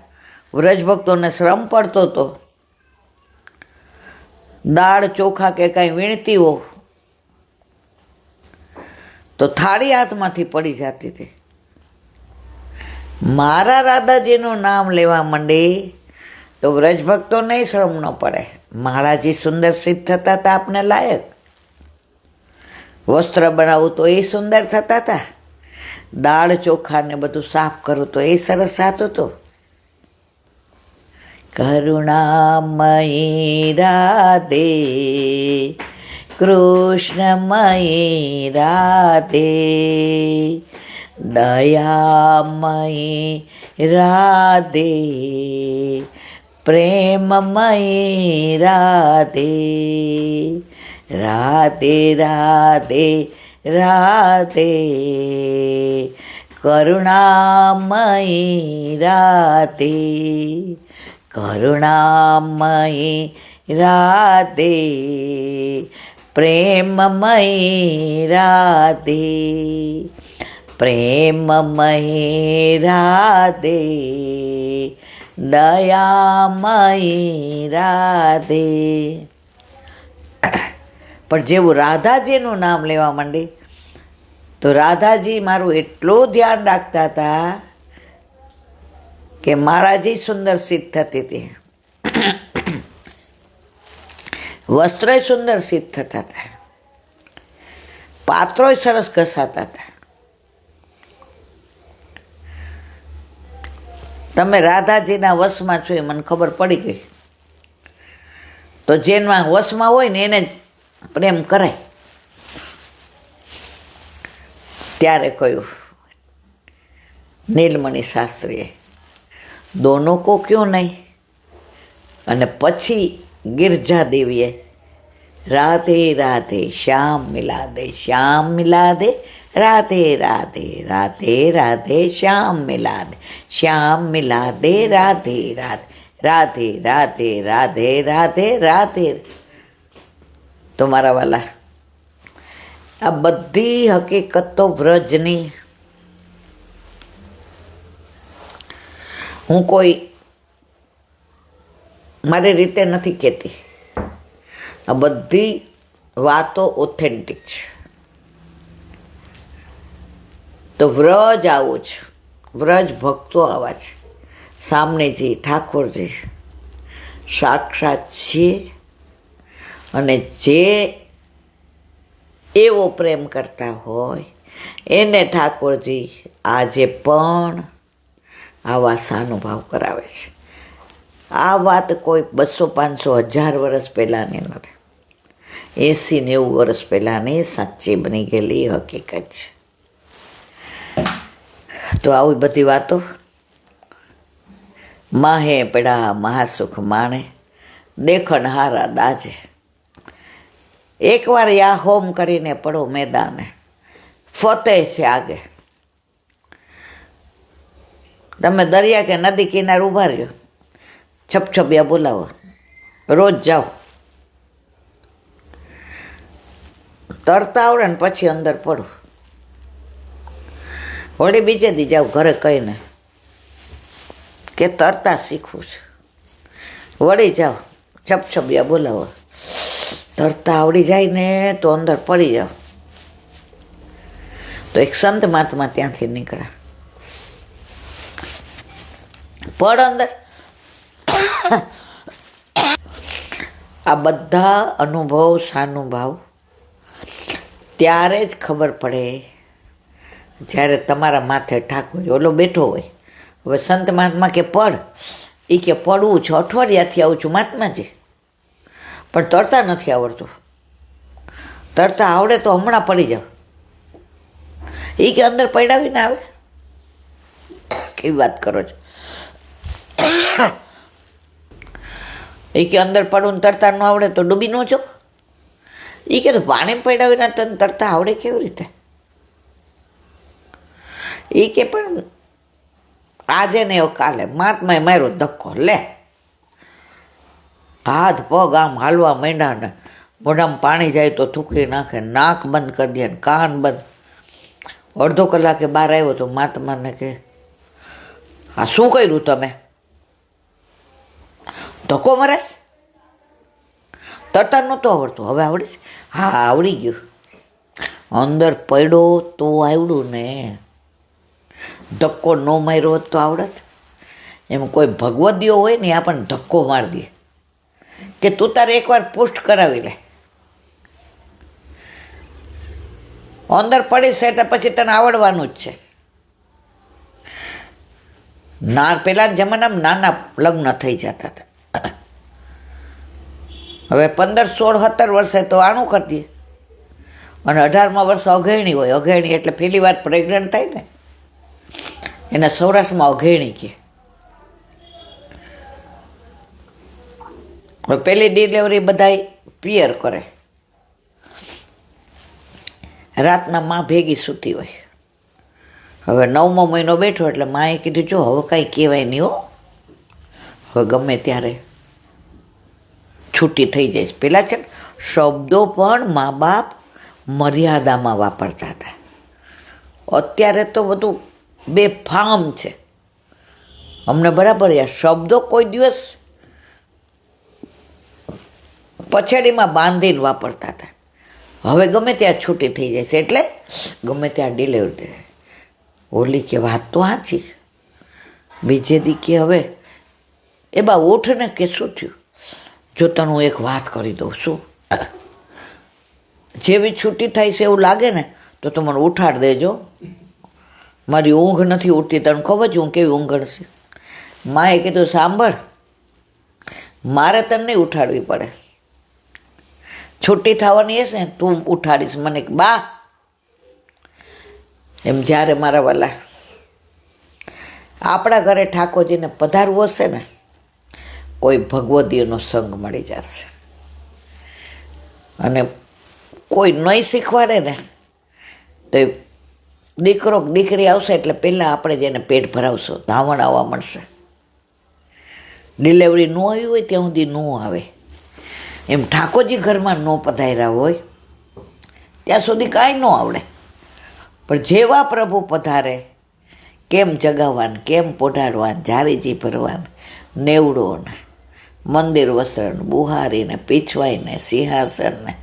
વ્રજભક્તોને શ્રમ પડતો હતો, દાળ ચોખા કે કાંઈ વીણતી હો તો થાળી હાથમાંથી પડી જતી હતી. મારા રાધાજીનું નામ લેવા માંડે તો વ્રજભક્તો નહીં શ્રમ ન પડે. મહારાજી સુંદર સિદ્ધ થતા હતા આપને લાયક. વસ્ત્ર બનાવવું તો એ સુંદર થતા હતા. દાળ ચોખા ને બધું સાફ કરું તો એ સરસ થતું હતું. કરુણામયી રાધે કૃષ્ણમયી રાધે દયામયી રાધે પ્રેમમયી રાધે રાધે રાધે રાધે કરુણામયી રાધે કરુણામયી રાધે પ્રેમમયી રાધે પ્રેમમયી રાધે દયામયી રાધે. પણ જેવું રાધાજીનું નામ લેવા માંડી તો રાધાજી મારું એટલું ધ્યાન રાખતા હતા કે મહારાજી સુંદર સિદ્ધ થતી હતી. વસ્ત્રય સુંદર સિદ્ધ થતા હતા. પાત્રોય સરસ ઘસાતા હતા. તમે રાધાજીના વશમાં છો એ મને ખબર પડી ગઈ. તો જેના વશમાં હોય ને એને જ પ્રેમ કરાય. ત્યારે કહ્યું નીલમણિ શાસ્ત્રીએ દોનો કો ક્યું નહીં. અને પછી गिरजा देवीए राधे राधे श्याम मिला दे श्याम मिला दे राधे राधे राधे राधे श्याम मिला दे श्याम मिला दे राधे राधे राधे राधे राधे राधे. तो मारा वाला आ बधी हकीकतो व्रजनी हूँ कोई મારી રીતે નથી કહેતી. આ બધી વાતો ઓથેન્ટિક છે. તો વ્રજ આવું છે, વ્રજ ભક્તો આવા છે. સામનેજી ઠાકોરજી સાક્ષાત છીએ. અને જે એવો પ્રેમ કરતા હોય એને ઠાકોરજી આજે પણ આવા સાનુભાવ કરાવે છે. આ વાત કોઈ 200-500-1000 વર્ષ પહેલાંની નથી. 80-90 વર્ષ પહેલાંની સાચી બની ગયેલી હકીકત છે. તો આવી બધી વાતો માહે પડા મહાસુખ માણે દેખણ હારા દાજે. એકવાર યા હોમ કરીને પડો મેદાને ફતેહ છે આગે. તમે દરિયા કે નદી કિનારે ઊભા રહ્યો, છપછપિયા બોલાવો, રોજ જાઓ, તરતા આવડે ને પછી અંદર પડો. વળી બીજે દી જાઓ ઘરે કહીને કે તરતા શીખવું છે. વળી જાઓ, છપછપિયા બોલાવો, તરતા આવડી જાય ને તો અંદર પડી જાઓ. તો એક સંત મહાત્મા ત્યાંથી નીકળ્યા, પડ અંદર. આ બધા અનુભવ સાનુભાવ ત્યારે જ ખબર પડે જ્યારે તમારા માથે ઠાકોર ઓલો બેઠો હોય. હવે સંત મહાત્મા કે પડ, એ કે પડવું છે, અઠવાડિયાથી આવું છું મહાત્માજી, પણ તરતા નથી આવડતું. તરતા આવડે તો હમણાં પડી જાવ. એ કે અંદર પડાવીને આવે. કેવી વાત કરો છો? એ કે અંદર પડવું ને તરતા ન આવડે તો ડૂબી ન છો. એ કે તો પાણી પડાવીને તને તરતા આવડે કેવી રીતે? એ કે પણ આજે ને એવો કાલે મહાત્માએ માર્યો ધક્કો, લે હાથ પગ આમ હાલવા માંડ્યા ને મોઢામાં પાણી જાય તો થૂકી નાખે, નાક બંધ કરી દે ને કાન બંધ. અડધો કલાકે બહાર આવ્યો તો મહાત્માને કે આ શું કર્યું તમે? ધક્કો મરાય? તરતા નહોતું આવડતું, હવે આવડે છે? હા આવડી ગયું. અંદર પડ્યો તો આવડું ને, ધક્કો ન માર્યો હોત તો આવડત. એમ કોઈ ભગવદીઓ હોય ને આપણને ધક્કો મારી દે કે તું તારે એકવાર પુષ્ટ કરાવી લે, અંદર પડીશ એટલે પછી તને આવડવાનું જ છે. પેલા જમાનામાં નાના લગ્ન થઈ જતા હતા. હવે 15, 16, 17 વર્ષે તો આણું કરી દઈએ, અને 18મા વર્ષે અઘેણી હોય. અઘેણી એટલે પહેલી વાર પ્રેગ્નન્ટ થાય ને એને સૌરાષ્ટ્રમાં અઘેણી કહે. હવે પહેલી ડિલિવરી બધા પિયર કરે, રાતના માં ભેગી સૂતી હોય. હવે 9મો મહિનો બેઠો એટલે માએ કીધું જો હવે કાંઈ કહેવાય નહીં હો, હવે ગમે ત્યારે છૂટી થઈ જાય. પેલા છે ને શબ્દો પણ મા બાપ મર્યાદામાં વાપરતા હતા. અત્યારે તો બધું બેફામ છે. અમને બરાબર યાર, શબ્દો કોઈ દિવસ પછડીમાં બાંધીને વાપરતા હતા. હવે ગમે ત્યાં છૂટી થઈ જાય છે એટલે ગમે ત્યાં ડિલિવરી થાય. ઓલી કે વાત તો સાચી. બીજે દી કે હવે એ બા ઉઠ ને કે શું થયું, જો તને હું એક વાત કરી દઉં. શું? જેવી છૂટી થાય છે એવું લાગે ને તો તું મને ઉઠાડ દેજો, મારી ઊંઘ નથી ઉઠતી, તને ખબર છે હું કેવી ઊંઘણ છે. માએ કીધું સાંભળ, મારે તને નહીં ઉઠાડવી પડે, છૂટી થવાની હશે ને તું ઉઠાડીશ મને. બા એમ જ્યારે મારા વાલા આપણા ઘરે ઠાકોરજીને પધારવું હશે ને, કોઈ ભગવદીયનો સંગ મળી જશે. અને કોઈ નહીં શીખવાડે ને તો દીકરો દીકરી આવશે એટલે પહેલાં આપણે જેને પેટ ભરાવશું ધાવણ આવવા મળશે. ડિલિવરી ન આવી હોય ત્યાં સુધી ન આવે. એમ ઠાકોરજી ઘરમાં ન પધાર્યા હોય ત્યાં સુધી કાંઈ ન આવડે. પણ જેવા પ્રભુ પધારે કેમ જગાવવાન, કેમ પોઢાડવાન, જારીજી ભરવાન, નેવડોને, મંદિર વસ્ત્રને, બુહારીને, પીછવાઈને, સિંહાસનને,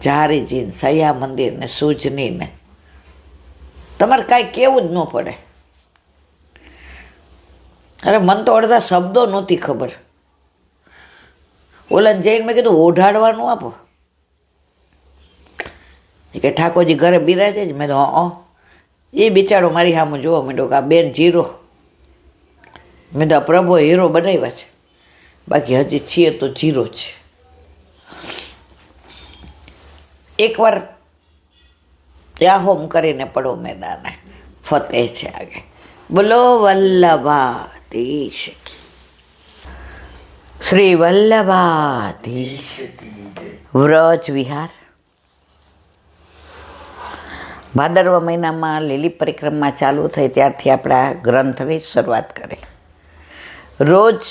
જારીજીને, સયા મંદિરને, સૂજનીને, તમારે કાંઈ કહેવું જ ન પડે. અરે મને તો અડધા શબ્દો નહોતી ખબર. ઓલાને જઈને મેં કીધું ઓઢાડવાનું આપો, કે ઠાકોરજી ઘરે બિરાજે જ. મેં તો એ બિચારો મારી સામે જોવા માંડ્યો કે આ બેન જીરો. મેં તો આ પ્રભુએ હીરો બનાવ્યા છે, બાકી હજી છીએ તો જીરો છે. એકવાર હોમ કરીને પડો મેદાને, ફતેહ છે આગે. બોલો વલ્લભાધીશ, શ્રી વલ્લભાધીશ. વ્રજ વિહાર ભાદરવા મહિનામાં લીલી પરિક્રમા ચાલુ થઈ ત્યારથી આપણા ગ્રંથની શરૂઆત કરી. રોજ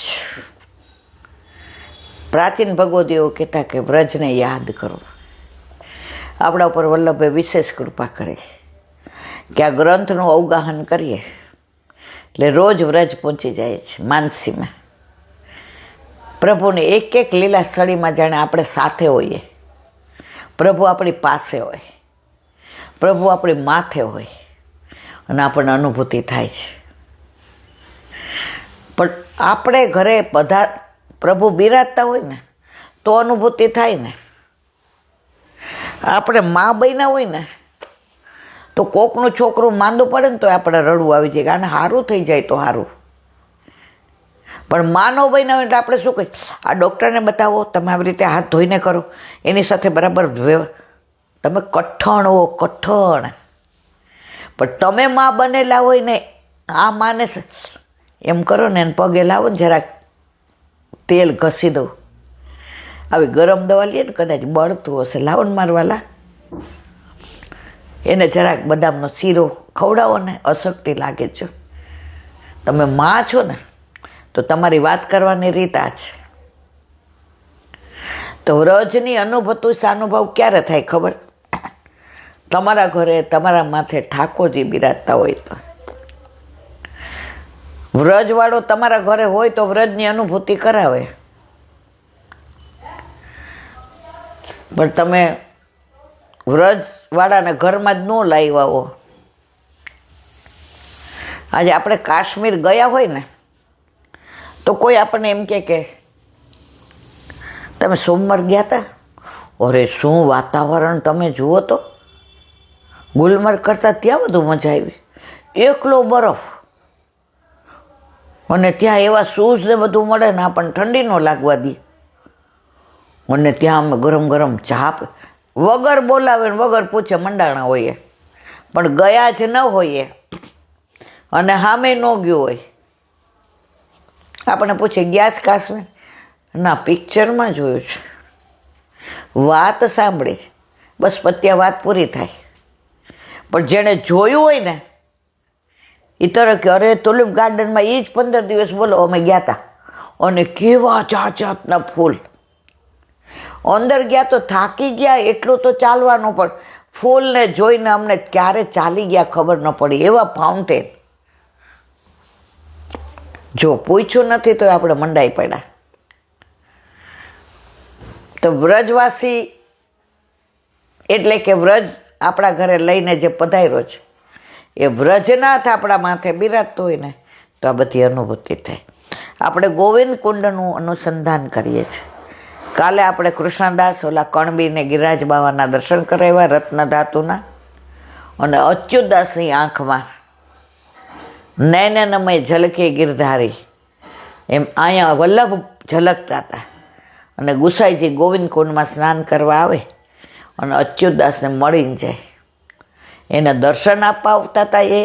પ્રાચીન ભગવદીઓ કહેતા કે વ્રજને યાદ કરો. આપણા ઉપર વલ્લભે વિશેષ કૃપા કરી કે આ ગ્રંથનું અવગાહન કરીએ એટલે રોજ વ્રજ પહોંચી જાય છે માનસીમાં. પ્રભુની એક એક લીલા સ્થળીમાં જાણે આપણે સાથે હોઈએ, પ્રભુ આપણી પાસે હોય, પ્રભુ આપણી માથે હોય અને આપણને અનુભૂતિ થાય છે. પણ આપણે ઘરે પ્રભુ બિરાજતા હોય ને તો અનુભૂતિ થાય ને. આપણે મા બન્યા હોય ને તો કોકનું છોકરું માંદું પડે ને તો આપણે રડવું આવી જાય કે આને સારું થઈ જાય તો સારું. પણ માનો બન્યા હોય એટલે આપણે શું કહીએ, આ ડૉક્ટરને બતાવો, તમે આવી રીતે હાથ ધોઈને કરો, એની સાથે બરાબર તમે કઠણ હો, કઠણ. પણ તમે માં બનેલા હોય ને, આ માને એમ કરો ને એને પગે લાવો ને જરાક તેલ ઘસી દઉં, આવી ગરમ દવા લઈએ ને કદાચ બળતું હશે, લાવો ને મારવાલા, એને જરાક બદામનો શીરો ખવડાવો ને, અશક્તિ લાગે છે. તમે માં છો ને તો તમારી વાત કરવાની રીત આ છે. તો વ્રજની અનુભૂતિ સાનુભવ ક્યારે થાય ખબર? તમારા ઘરે તમારા માથે ઠાકોરજી બિરાજતા હોય તો. વ્રજવાળો તમારા ઘરે હોય તો વ્રજની અનુભૂતિ કરાવે. પણ તમે વ્રજવાળાને ઘરમાં જ ન લાવ્યા હો. આજે આપણે કાશ્મીર ગયા હોય ને તો કોઈ આપણને એમ કે તમે સોમવારે ગયા હતા, અરે શું વાતાવરણ તમે જુઓ તો, ગુલમર્ગ કરતાં ત્યાં બધું મજા આવી, એકલો બરફ, અને ત્યાં એવા શૂઝ ને બધું મળે ને આપણને ઠંડી ન લાગવા દે. અને ત્યાં અમે ગરમ ગરમ ચા વગર બોલાવે ને વગર પૂછે મંડાણા હોઈએ, પણ ગયા જ ન હોઈએ અને સામે ન ગયો હોય. આપણે પૂછે ગયા જ કાશ્મીર? ના, પિક્ચરમાં જોયું છે, વાત સાંભળી, બસ ત્યાં વાત પૂરી થાય. પણ જેણે જોયું હોય ને એ તરફ કે અરે તુલિપ ગાર્ડનમાં એ જ 15 દિવસ બોલો અમે ગયા હતા, અને કેવા જાતના ફૂલ. અંદર ગયા તો થાકી ગયા, એટલું તો ચાલવાનું, પણ ફૂલને જોઈને અમને ક્યારે ચાલી ગયા ખબર ન પડી, એવા ફાઉન્ટેન. જો પૂછ્યું નથી તો આપણે મંડાઈ પડ્યા. તો વ્રજવાસી એટલે કે વ્રજ આપણા ઘરે લઈને જે પધાર્યો છે એ વ્રજનાથ આપણા માથે બિરાજતો હોય ને તો આ બધી અનુભૂતિ થાય. આપણે ગોવિંદ કુંડનું અનુસંધાન કરીએ છીએ. કાલે આપણે કૃષ્ણદાસ ઓલા કણબીને ગિરિરાજ બાવાના દર્શન કરાવ્યા રત્ન ધાતુના, અને અચ્યુતદાસની આંખમાં નયનમય ઝલકે ગિરધારી એમ અહીંયા વલ્લભ ઝલકતા હતા. અને ગુસાઈજી ગોવિંદ કુંડમાં સ્નાન કરવા આવે અને અચ્યુતદાસને મળીને જાય, એને દર્શન આપવા આવતા હતા. એ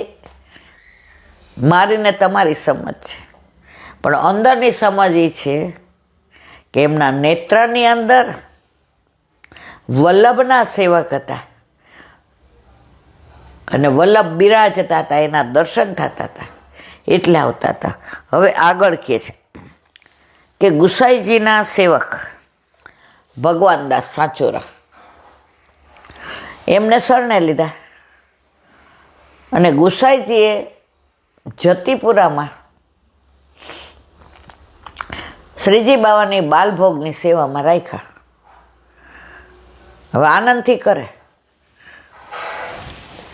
મારીને તમારી સમજ છે, પણ અંદરની સમજ એ છે કે એમના નેત્રની અંદર વલ્લભના સેવક હતા અને વલ્લભ બિરાજતા હતા, એના દર્શન થતા હતા એટલે આવતા હતા. હવે આગળ કહે છે કે ગુસાઈજીના સેવક ભગવાનદાસ સાચોરા એમને શરણે લીધા, અને ગુસાઈજીએ જતીપુરામાં શ્રીજી બાવાની બાલભોગની સેવામાં રાખ્યા. હવે આનંદથી કરે.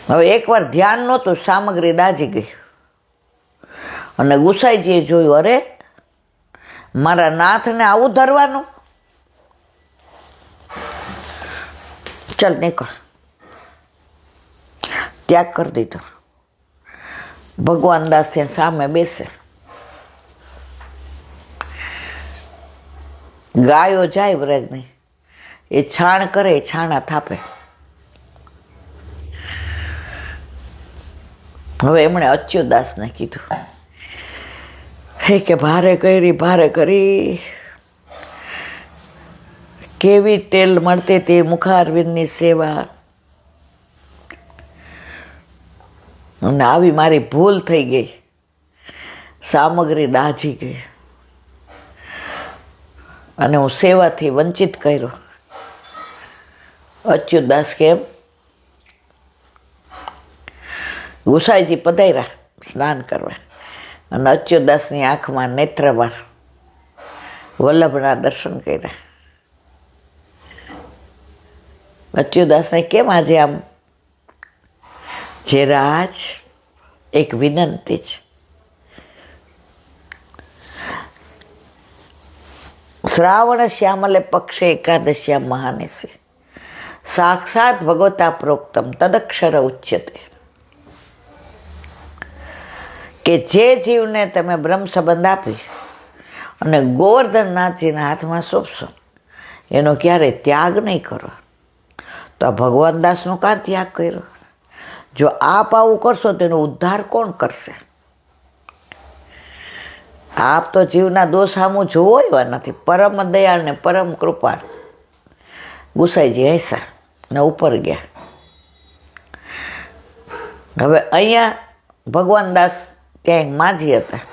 હવે એકવાર ધ્યાન નહોતું, સામગ્રી દાજી ગઈ, અને ગુસાઈજીએ જોયું, અરે મારા નાથને આવું ધરવાનું, ચલ નીકળ. ત્યાગ કરી દીધો. ભગવાન દાસ ત્યાં સામે બેસે, ગાયો જાય વ્રજની, એ છાણ કરે, છાણા થાપે. હવે એમણે અચ્યુતદાસને કીધું, હે કે ભારે કરી કેવી ટેલ મળતી હતી મુખારવિંદની સેવા, અને આવી મારી ભૂલ થઈ ગઈ, સામગ્રી દાજી ગઈ અને હું સેવાથી વંચિત કર્યો. અચ્યુતદાસ કેમ? ગુસાઈજી પધાર્યા સ્નાન કરવા, અને અચ્યુતદાસની આંખમાં નેત્રમાં વલ્લભના દર્શન કર્યા. અચ્યુતદાસને કેમ આજે આમ? જે રાજ એક વિનંતી છે. શ્રાવણ શ્યામલે પક્ષે એકાદશ્યા મહાનેસે સાક્ષાત ભગવતા પ્રોક્તમ તદક્ષર ઉચ્યતે. કે જે જીવને તમે બ્રહ્મ સંબંધ આપી અને ગોવર્ધનનાથજીના હાથમાં સોંપશો એનો ક્યારેય ત્યાગ નહીં કરો. તો આ ભગવાન દાસનો કાં ત્યાગ કર્યો? જો આપ આવું કરશો તો એનો ઉદ્ધાર કોણ કરશે? આપ તો જીવના દોષ સામું જોવો એવા નથી. પરમ દયાળ ને પરમ કૃપાળ. ગુસાઈજી હસ્યા ને ઉપર ગયા. હવે અહીંયા ભગવાન દાસ ત્યાં માજી હતા,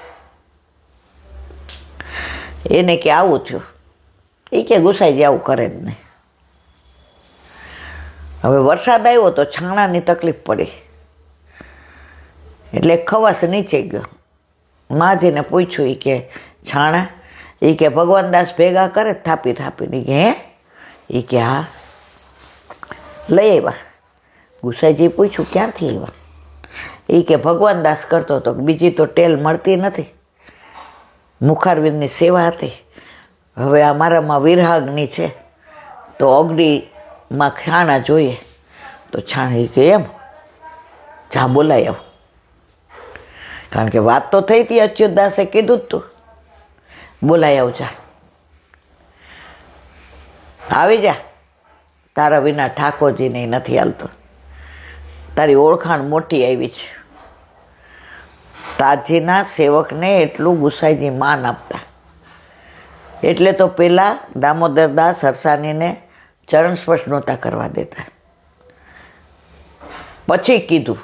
એને કે આવું થયું, એ કે ગુસાઈજી આવું કરે જ નહીં. હવે વરસાદ આવ્યો તો છાણાની તકલીફ પડી એટલે ખવાસ નીચે ગયો. માજીને પૂછ્યું, એ કે છાણા? એ કે ભગવાન દાસ ભેગા કરે થાપી થાપીને. કે હે? એ કે હા. લઈ આવ્યા. ગુસાઈજી પૂછ્યું ક્યાંથી આવ્યા? એ કે ભગવાન દાસ કરતો હતો, બીજી તો ટેલ મળતી નથી. મુખારવિંદની સેવા હતી. હવે આ મારામાં વિરહાગ્નિ છે તો અગ્નિમાં છાણા જોઈએ. તો છાણી કે એમ જા બોલાય આવ. કારણ કે વાત તો થઈ હતી, અચ્યુતદાસે કીધું જ તું, બોલાય આવ જા, આવી જા. તારા વિના ઠાકોરજીને નથી હાલતો. તારી ઓળખાણ મોટી આવી છે. તાજીના સેવકને એટલું ગુસાઈજી માન આપતા. એટલે તો પેલા દામોદરદાસ હરસાનીને ચરણ સ્પર્શ નહોતા કરવા દેતા. પછી કીધું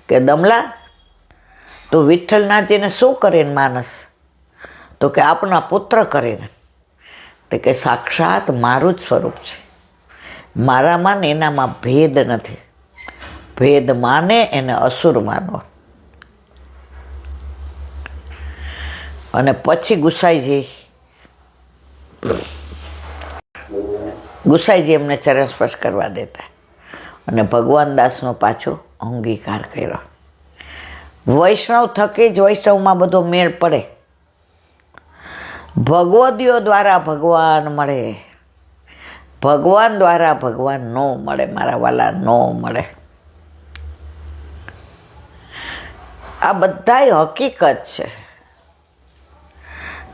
કે દમલા તું વિઠ્ઠલનાથજીને શું કરીને માનસ? તો કે આપના પુત્ર કરીને. તે કે સાક્ષાત મારું જ સ્વરૂપ છે. મારામાં ને એનામાં ભેદ નથી. ભેદ માને એને અસુર માનો. અને પછી ગુસાઈજી એમને ચરણ સ્પર્શ કરવા દેતા. અને ભગવાન દાસનો પાછો અંગીકાર કર્યો. વૈષ્ણવ થકી જ વૈષ્ણવમાં બધો મેળ પડે. ભગવદીઓ દ્વારા ભગવાન મળે. ભગવાન દ્વારા ભગવાન ન મળે મારા વાલા, ન મળે. આ બધાય હકીકત છે,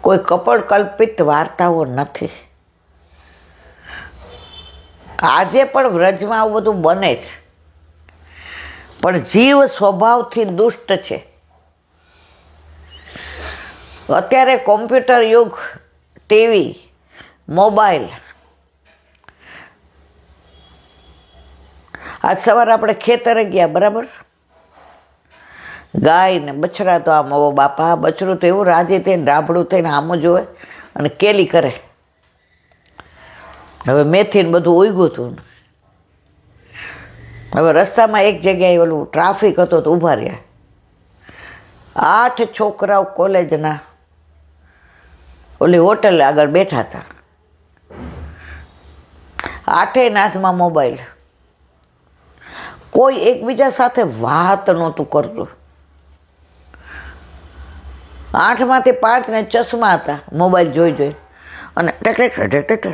કોઈ કપડ કલ્પિત વાર્તાઓ નથી. આજે પણ વ્રજમાં આવું બધું બને છે, પણ જીવ સ્વભાવથી દુષ્ટ છે. અત્યારે કોમ્પ્યુટર યુગ, ટીવી, મોબાઈલ. આજ સવારે આપણે ખેતરે ગયા, બરાબર? ગાય ને બછડા તો આમ ઓ બાપા, બછડું તો એવું રાજી થઈને ડાભડું થઈને આમ જોવે અને કેલી કરે. હવે મેથી ને બધું ઉગ્યું હતું. હવે રસ્તામાં એક જગ્યાએ ઓલું ટ્રાફિક હતો તો ઊભા રહ્યા. 8 છોકરાઓ કોલેજના ઓલી હોટલ આગળ બેઠા હતા. 8 હાથમાં મોબાઈલ. કોઈ એકબીજા સાથે વાત નહોતું કરતું. 8માંથી 5 ને ચશ્મા હતા, મોબાઈલ જોઈ જોઈ. અને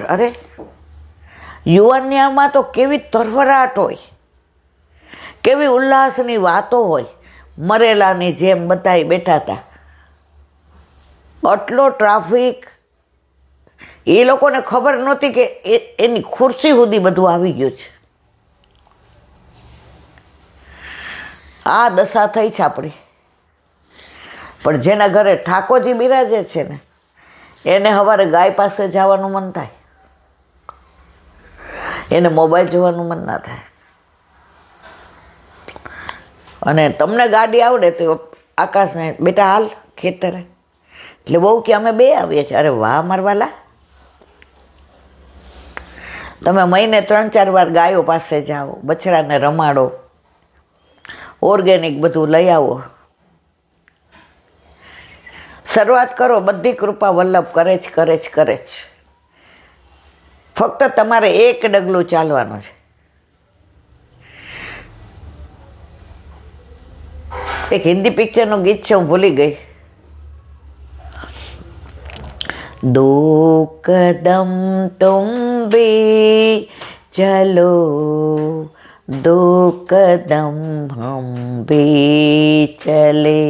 અરે યુવાનિયામાં તો કેવી તરવરાટ હોય, કેવી ઉલ્લાસની વાતો હોય. મરેલાની જેમ બધા બેઠા હતા. આટલો ટ્રાફિક. એ લોકોને ખબર નહોતી કે એની ખુરશી સુધી બધું આવી ગયું છે. આ દશા થઈ છે આપણી. પણ જેના ઘરે ઠાકોરજી બિરાજે છે ને, એને સવારે ગાય પાસે જવાનું મન થાય, એને મોબાઈલ જોવાનું મન ના થાય. અને તમને ગાડી આવડે તો આકાશને બેટા હાલ ખેતરે, એટલે બહુ કે અમે 2 આવીએ છીએ. અરે વાહ મારવાલા, તમે મહિને 3-4 વાર ગાયો પાસે જાઓ, બછડાને રમાડો, ઓર્ગેનિક બધું લઈ આવો. શરૂઆત કરો, બધી કૃપા વલ્લભ કરે જ કરે જ કરે જ. ફક્ત તમારે એક ડગલું ચાલવાનું છે. એક હિન્દી પિક્ચરનું ગીત છે, હું ભૂલી ગઈ. 2 કદમ તુમ ભી ચલો, 2 કદમ હમ ભી ચલે,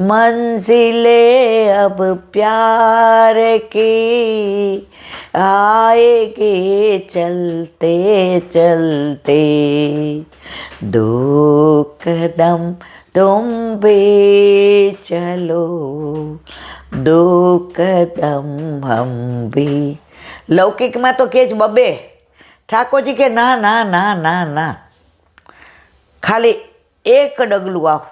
मंजिले अब प्यार की आएगी चलते चलते, 2 कदम तुम भी चलो, 2 कदम हम भी. લૌકિકમાં તો કે જ 2. ઠાકોરજી કે ના ના ના ના ના, ખાલી 1 ડગલું આવ.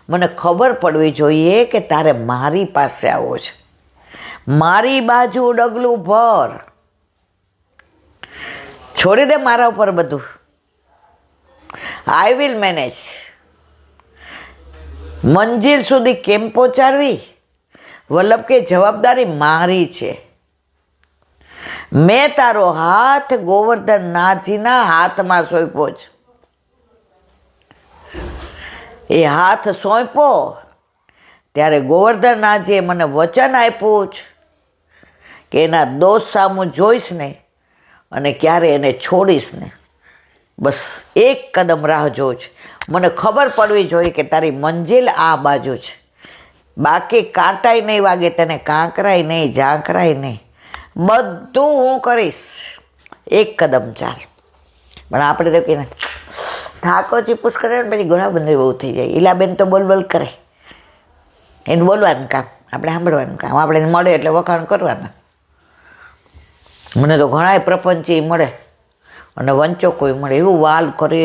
મને ખબર પડવી જોઈએ કે તારે મારી પાસે આવવો છે. મારી બાજુ ડગલું ભર. છોડી દે મારા ઉપર બધું. I will manage. મંજિલ સુધી કેમ પહોંચાડવી, વલ્લભ કે જવાબદારી મારી છે. મેં તારો હાથ ગોવર્ધનનાથજીના હાથમાં સોંપ્યો છે. એ હાથ સોંપ્યો ત્યારે ગોવર્ધનનાથજીએ મને વચન આપ્યું છે કે એના દોષ સામું જોઈશ ને અને ક્યારે એને છોડીશ ને. બસ એક કદમ રાહ જોઉં છું. મને ખબર પડવી જોઈએ કે તારી મંજિલ આ બાજુ છે. બાકી કાંટાય નહીં વાગે, તને કાંકરાય નહીં, ઝાંકરાય નહીં, બધું હું કરીશ. એક કદમ ચાલ. પણ આપણે તો કહીને ઠાકોરજી પુશ કરે ને પછી ઘણા બંધ બહુ થઈ જાય. ઈલાબેન તો બોલ કરે, એને બોલવાનું કામ, આપણે સાંભળવાનું કામ. આપણે મળે એટલે વખાણ કરવાના. મને તો ઘણાય પ્રપંચી મળે અને વંચો કોઈ મળે, એવું વાલ કરે,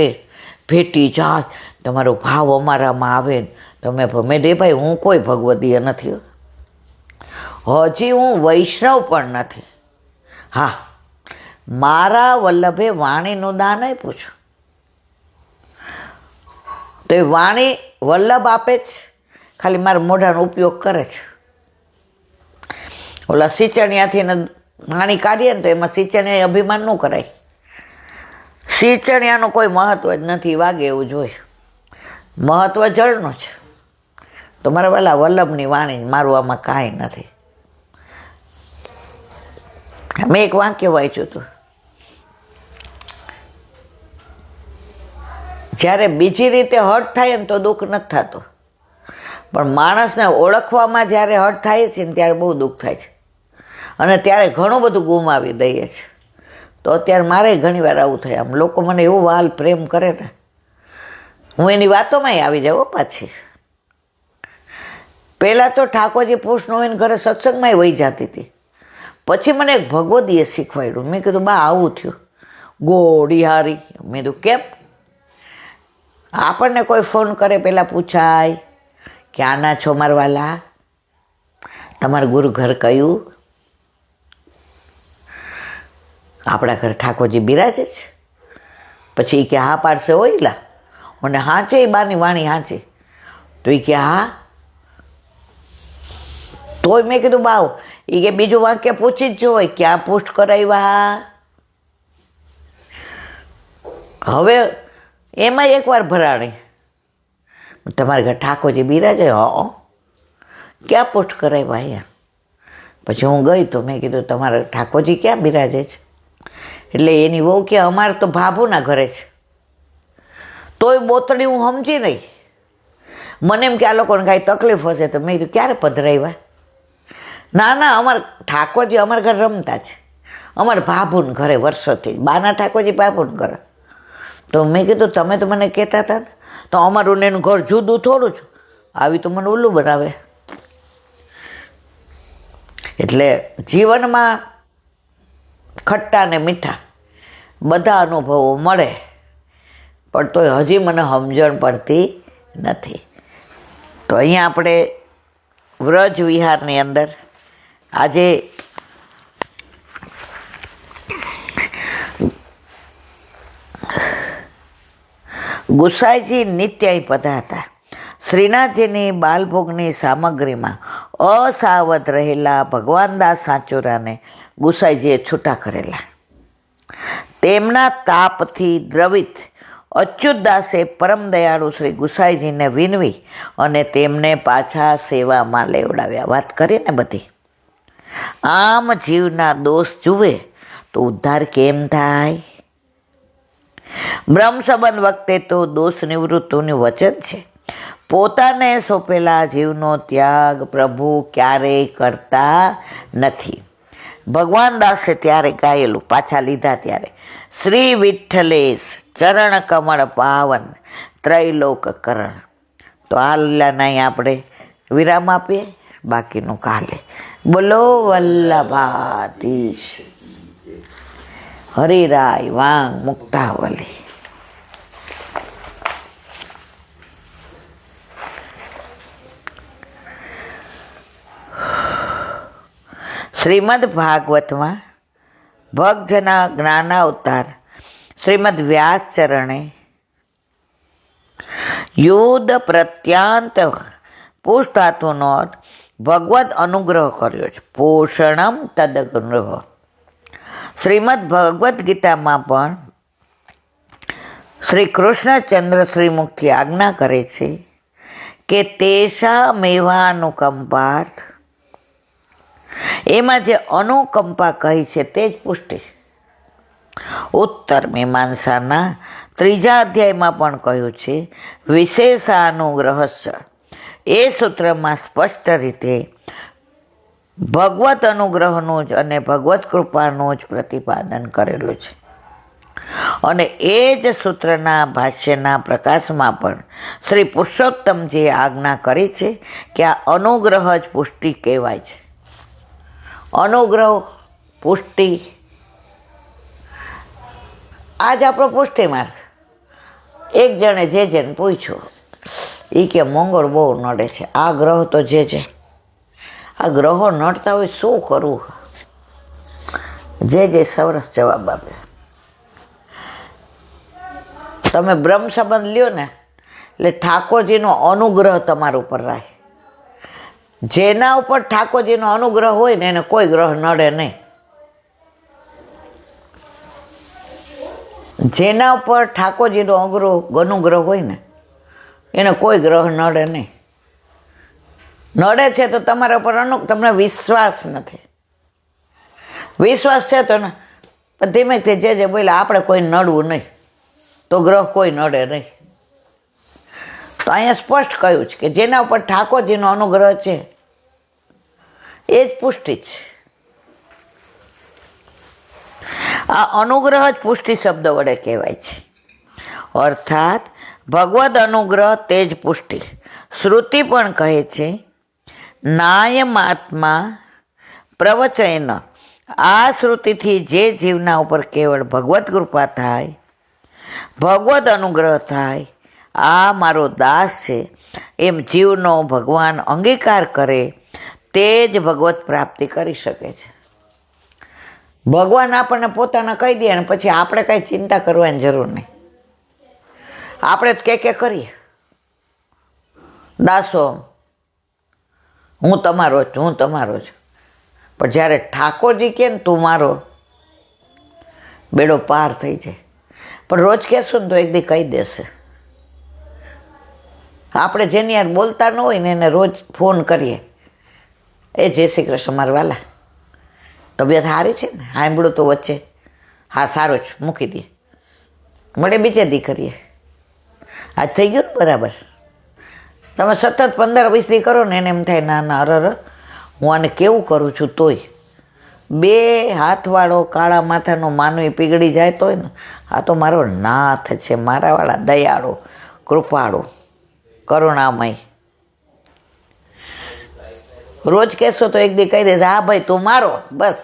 ભેટી જાય, તમારો ભાવ અમારામાં આવે. તમે મેં દે ભાઈ, હું કોઈ ભગવદીય નથી, હજી હું વૈષ્ણવ પણ નથી. હા, મારા વલ્લભે વાણીનું દાન આપ્યું છે, તો એ વાણી વલ્લભ આપે જ, ખાલી મારા મોઢાનો ઉપયોગ કરે છે. ઓલા સિંચણિયાથી વાણી કાઢીએ ને તો એમાં સિંચણિયા અભિમાન ન કરાય. સિંચણિયાનું કોઈ મહત્વ જ નથી, વાગે એવું જોઈએ. મહત્વ જળનું છે. તો મારા વાલા વલ્લભની વાણી, મારું આમાં કાંઈ નથી. મેં એક વાક્ય વાંચ્યું હતું, જ્યારે બીજી રીતે હર્ટ થાય ને તો દુઃખ નથી થતું, પણ માણસને ઓળખવામાં જ્યારે હર્ટ થાય છે ને ત્યારે બહુ દુઃખ થાય છે. અને ત્યારે ઘણું બધું ગુમાવી દઈએ છે. તો અત્યારે મારે ઘણી વાર આવું થાય. આમ લોકો મને એવું વાલ પ્રેમ કરે ને, હું એની વાતોમાંય આવી જાઉં પાછી. પહેલાં તો ઠાકોરજી પુષ્ણ હોય ને ઘરે સત્સંગમાંય વહી જતી હતી. પછી મને એક ભગવદીએ શીખવાડ્યું. મેં કીધું બા આવું થયું, ગોળી હારી. મેં કીધું કેમ? આપણને કોઈ ફોન કરે પહેલાં પૂછાય કે આના છો મારવાલા, તમારું ગુરુ ઘર કયું? આપણા ઘરે ઠાકોરજી બિરાજે છે? પછી એ કે હા પાડશે હોયલા, અને હાંચે એ બાની વાણી હાંચે. તો એ કે હા. તોય મેં કીધું બાવ, એ કે બીજું વાક્ય પૂછી જ જો હોય, ક્યાં પુષ્ટ કરાવ્યા? હવે એમાં એકવાર ભરાણી, તમારા ઘર ઠાકોરજી બિરાજે? ક્યાં પુષ્ટ કરાવ્યા અહીંયા? પછી હું ગઈ તો મેં કીધું તમારા ઠાકોરજી ક્યાં બિરાજે છે? એટલે એની વહુ કે અમારે તો ભાભુના ઘરે છે. તોય બોતડી હું સમજી નહીં. મને એમ કે આ લોકોને કાંઈ તકલીફ હશે, તો મેં કીધું ક્યારે પધરાવ્યા? ના ના, અમારા ઠાકોરજી અમારા ઘરે રમતા છે, અમારા ભાભુને ઘરે વર્ષોથી, બાના ઠાકોરજી ભાભુને ઘરે. તો મેં કીધું તમે તો મને કહેતા હતા ને, તો અમારું ને એનું ઘર જુદું થોડું જ, આવી તો મને ઉલ્લું બનાવે. એટલે જીવનમાં ખટ્ટા ને મીઠા બધા અનુભવો મળે, પણ તોય હજી મને સમજણ પડતી નથી. તો અહીંયા આપણે વ્રજ વિહારની અંદર આજે ગુસાઈજી નિત્ય અહીં પધારતા. શ્રીનાથજીની બાલભોગની સામગ્રીમાં અસાવધ રહેલા ભગવાનદાસ સાચોરાને ગુસાઈજીએ છૂટા કરેલા. તેમના તાપથી દ્રવિત અચ્યુતદાસે પરમ દયાળુ શ્રી ગુસાઈજીને વિનવી અને તેમને પાછા સેવામાં લેવડાવ્યા. વાત કરીએ ને બધી. આમ જીવના દોષ જુએ તો ઉદ્ધાર કેમ થાય? બ્રહ્મ સંબંધ વખતે તો દોષ નિવૃત્તિનું વચન છે. પોતાને સોંપેલા જીવનો ત્યાગ પ્રભુ ક્યારેય કરતા નથી. ભગવાન દાસે ત્યારે ગાયેલું, પાછા લીધા ત્યારે, શ્રી વિઠ્ઠલેશ ચરણ કમળ પાવન ત્રૈલોક કરણ. તો આ લીલાના આપણે વિરામ આપીએ, બાકીનું કાલે. બોલો વલ્લભાધીશ હરિરાય વાંગ મુક્તાવલી. શ્રીમદ ભાગવતમાં ભક્તજના જ્ઞાનાવતાર શ્રીમદ વ્યાસચરણે યુદ્ધ પ્રત્યાંત પુષ્ટાતુનો અર્થ ભગવદ અનુગ્રહ કર્યો છે. પોષણમ તદગ્રહ. શ્રીમદ ભગવદ્ ગીતામાં પણ શ્રી કૃષ્ણચંદ્ર શ્રીમુખથી આજ્ઞા કરે છે કે તેષા મેવાનુકંપાર્થ, એમાં જે અનુકંપા કહી છે તે જ પુષ્ટિ. ઉત્તર મીમાંસાના 3 અધ્યાયમાં પણ કહ્યું છે વિશેષાનુગ્રહસ્ય. એ સૂત્રમાં સ્પષ્ટ રીતે ભગવત અનુગ્રહનું જ અને ભગવત કૃપાનું જ પ્રતિપાદન કરેલું છે. અને એ જ સૂત્રના ભાષ્યના પ્રકાશમાં પણ શ્રી પુરુષોત્તમજીએ આજ્ઞા કરી છે કે આ અનુગ્રહ જ પુષ્ટિ કહેવાય છે. અનુગ્રહ, પુષ્ટિ, આ જ આપણો પુષ્ટિ માર્ગ. એક જણે જે જેને પૂછ્યું, એ કે મંગળ બહુ નડે છે, આ ગ્રહ તો જે આ ગ્રહો નડતા હોય શું કરવું? જે સરસ જવાબ આપે. તમે બ્રહ્મ સંબંધ લ્યો ને એટલે ઠાકોરજીનો અનુગ્રહ તમારા ઉપર રહે. જેના ઉપર ઠાકોરજીનો અનુગ્રહ હોય ને એને કોઈ ગ્રહ નડે નહીં. જેના ઉપર ઠાકોરજીનો અનુગ્રહ હોય ને એને કોઈ ગ્રહ નડે નહીં. નડે છે તો તમારા ઉપર તમને વિશ્વાસ નથી. વિશ્વાસ છે તો ને ધીમેથી જે બોલે આપણે કોઈ નડવું નહીં, તો ગ્રહ કોઈ નડે નહીં. તો અહીંયા સ્પષ્ટ કહ્યું છે કે જેના ઉપર ઠાકોરજીનો અનુગ્રહ છે એ જ પુષ્ટિ છે. આ અનુગ્રહ જ પુષ્ટિ શબ્દ વડે કહેવાય છે. અર્થાત ભગવદ અનુગ્રહ તે જ પુષ્ટિ. શ્રુતિ પણ કહે છે નાયમાત્મા પ્રવચન. આ શ્રુતિથી જે જીવના ઉપર કેવળ ભગવત કૃપા થાય, ભગવદ અનુગ્રહ થાય, આ મારો દાસ છે એમ જીવનો ભગવાન અંગીકાર કરે તે જ ભગવત પ્રાપ્તિ કરી શકે છે. ભગવાન આપણને પોતાના કહી દે ને પછી આપણે કાંઈ ચિંતા કરવાની જરૂર નહીં. આપણે જ કે કરીએ, દાસો હું તમારો જ, હું તમારો જ. પણ જ્યારે ઠાકોરજી કે ને તું મારો, બેડો પાર થઈ જાય. પણ રોજ કહેશું ને તો એક દી કહી દેશે. આપણે જેની યાર બોલતા ન હોય ને એને રોજ ફોન કરીએ, એ જય શ્રી કૃષ્ણ મારા વાલા, તબિયત સારી છે ને? સાંભળું તો વચ્ચે, હા સારું જ, મૂકી દઈએ, મળે બીજે દી કરીએ. આ થઈ ગયું ને બરાબર. તમે સતત 15-20 દી કરો ને એને એમ થાય ના ના અરર હું આને કેવું કરું છું. તોય 2 હાથવાળો કાળા માથાનો માનવી પીગળી જાય તોય ને આ તો મારો નાથ છે, મારાવાળા દયાળુ, કૃપાળુ, કરુણામય. રોજ કહેશો તો એક દી કહી દેશે હા ભાઈ તું મારો. બસ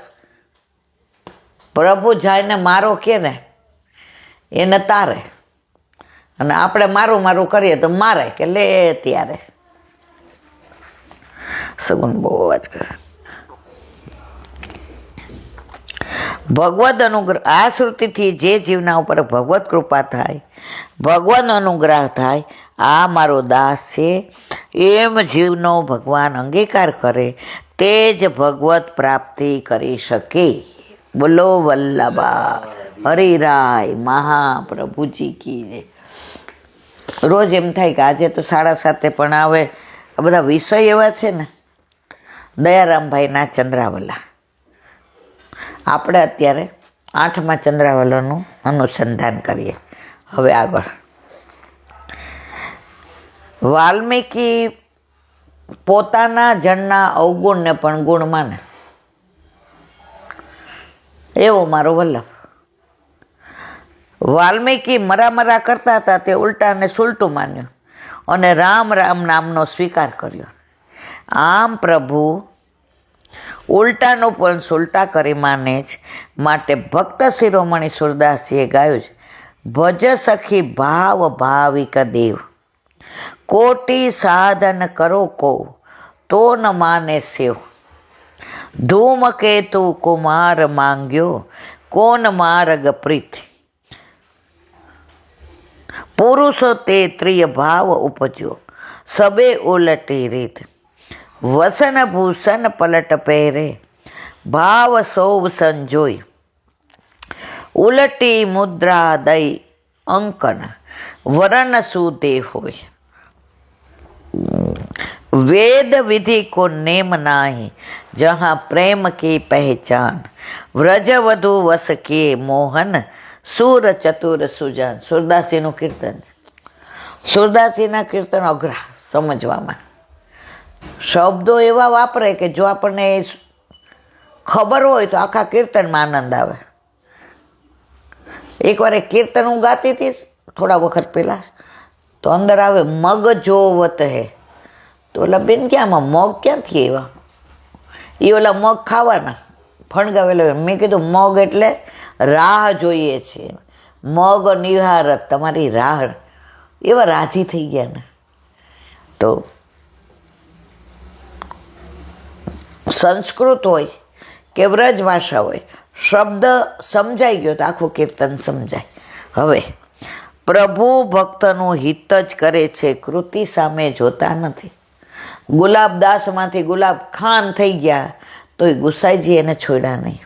પ્રભુ જાયને મારો કે ને એને તારે, અને આપણે મારું મારું કરીએ તો મારે કે લે ત્યારે. સગુન બહુ અવાજ કરે. ભગવદ અનુગ્રહ. આ શ્રુતિથી જે જીવના ઉપર ભગવત કૃપા થાય, ભગવાન અનુગ્રહ થાય, આ મારો દાસ છે એમ જીવનો ભગવાન અંગીકાર કરે તે જ ભગવત પ્રાપ્તિ કરી શકે. બોલો વલ્લભા હરિરાય મહાપ્રભુજી કી જય. રોજ એમ થાય કે આજે તો 7:30 પણ આવે. આ બધા વિષય એવા છે ને. દયારામભાઈના ચંદ્રાવલા. આપણે અત્યારે 8મા ચંદ્રાવલાનું અનુસંધાન કરીએ. હવે આગળ વાલ્મીકી પોતાના જણના અવગુણને પણ ગુણ માને, એવો મારો વલ્લભ. વાલ્મીકી મરા કરતા હતા તે ઉલટાને સુલટું માન્યું અને રામ રામ નામનો સ્વીકાર કર્યો. આમ પ્રભુ ઉલટાનું પણ સુલટા કરી માને જ. માટે ભક્ત શિરોમણી સુરદાસજીએ ગાયું છે ભજ સખી ભાવ ભાવિક દેવ, કોટી સાધન કરો કો તો ન માને સેવ, ધૂમકેતુ કુમાર માંગ્યો કોન માર્ગ પ્રીત, પુરુષો તે ત્રિય ભાવ ઉપજ્યો સબે ઉલટી રીત, વસન ભૂષણ પલટ પહેરે ભાવ સૌ સંજોય, ઉલટી મુદ્રા દઈ અંકન વરણ સુદે હોય, वेद विधि को नेम नाही, जहाँ प्रेम की पहचान, व्रज वधु वस के मोहन, सूर चतुर सुजान. સુરદાસીનું કીર્તન. સુરદાસીના કીર્તન અઘરા સમજવામાં, શબ્દો એવા વાપરે કે જો આપણને ખબર હોય તો આખા કીર્તનમાં આનંદ આવે. એકવાર એક કીર્તન હું ગાતી હતી થોડા વખત પહેલાં, તો અંદર આવે મગ જોવત હે. તો ઓલા બેન કે આમાં મગ ક્યાંથી એવા? એ ઓલા મગ ખાવાના ફણગાવેલા. મેં કીધું મગ એટલે રાહ જોઈએ છે, મગ નિહારત, તમારી રાહ. એવા રાજી થઈ ગયા ને. તો સંસ્કૃત હોય કે વ્રજ ભાષા હોય, શબ્દ સમજાઈ ગયો તો આખું કીર્તન સમજાય. હવે પ્રભુ ભક્તનું હિત જ કરે છે, કૃતિ સામે જોતા નથી. ગુલાબદાસમાંથી ગુલાબ ખાન થઈ ગયા તોય ગુસાઈજી એને છોડ્યા નહીં.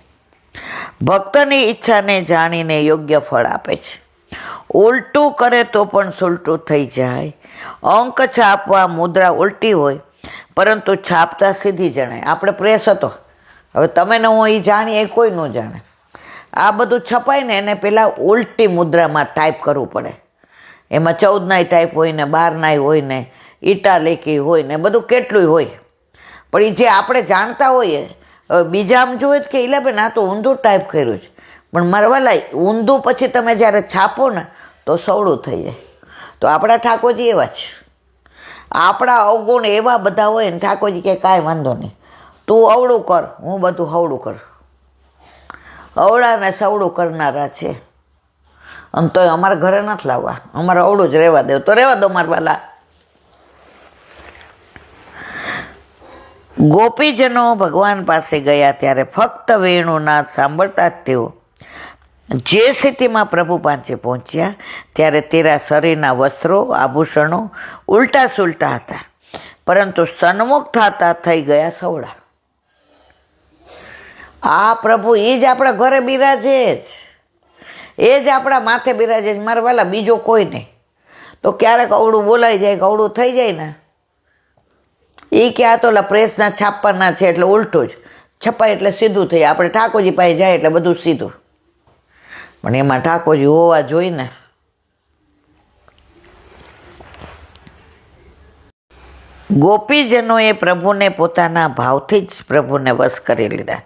ભક્તની ઈચ્છાને જાણીને યોગ્ય ફળ આપે છે. ઉલટું કરે તો પણ સુલટું થઈ જાય. અંક છાપવા મુદ્રા ઉલટી હોય પરંતુ છાપતા સીધી જણાય. આપણે પ્રેસ હતો, હવે તમે ને હું એ જાણીએ, કોઈ ન જાણે. આ બધું છપાય ને એને પહેલાં ઉલટી મુદ્રામાં ટાઈપ કરવું પડે. એમાં 14નાય ટાઈપ હોય ને 12નાય હોય ને ઇટાલિકી હોય ને બધું કેટલું હોય. પણ એ જે આપણે જાણતા હોઈએ, હવે બીજા આમ જોઈએ કે ઇલાબેન આ તો ઊંધું ટાઈપ કર્યું છે, પણ મારા વાલા ઊંધું પછી તમે જ્યારે છાપો ને તો સવળું થઈ જાય. તો આપણા ઠાકોરજી એવા છે, આપણા અવગુણ એવા બધા હોય ને ઠાકોરજી કે કાંઈ વાંધો નહીં, તું અવળું કર, હું બધું હવળું કર. અવળાને સવળું કરનારા છે. અને તોય અમારા ઘરે નથી લાવવા, અમારે અવળું જ રહેવા દેવું. તો રહેવા દો મારા વાલા. ગોપીજનો ભગવાન પાસે ગયા ત્યારે ફક્ત વેણુનાદ સાંભળતા જ તેઓ જે સ્થિતિમાં પ્રભુ પાસે પહોંચ્યા ત્યારે તેરા શરીરના વસ્ત્રો આભૂષણો ઉલટા સુલટા હતા, પરંતુ સન્મુખ થતા થઈ ગયા સવળા. આ પ્રભુ એ જ આપણા ઘરે બિરાજે જ, એ જ આપણા માથે બિરાજે જ. મારા વાલા બીજો કોઈ નહીં. તો ક્યારેક અવળું બોલાઈ જાય કે અવળું થઈ જાય ને, એ કે આ તો ઓલા પ્રેસના છાપવાના છે એટલે ઉલટું જ છપાય એટલે સીધું થઈ. આપણે ઠાકોરજી પાસે જાય એટલે બધું સીધું. પણ એમાં ઠાકોરજી હોવા જોઈએ ને. ગોપીજનોએ પ્રભુને પોતાના ભાવથી જ પ્રભુને વશ કરી લીધા.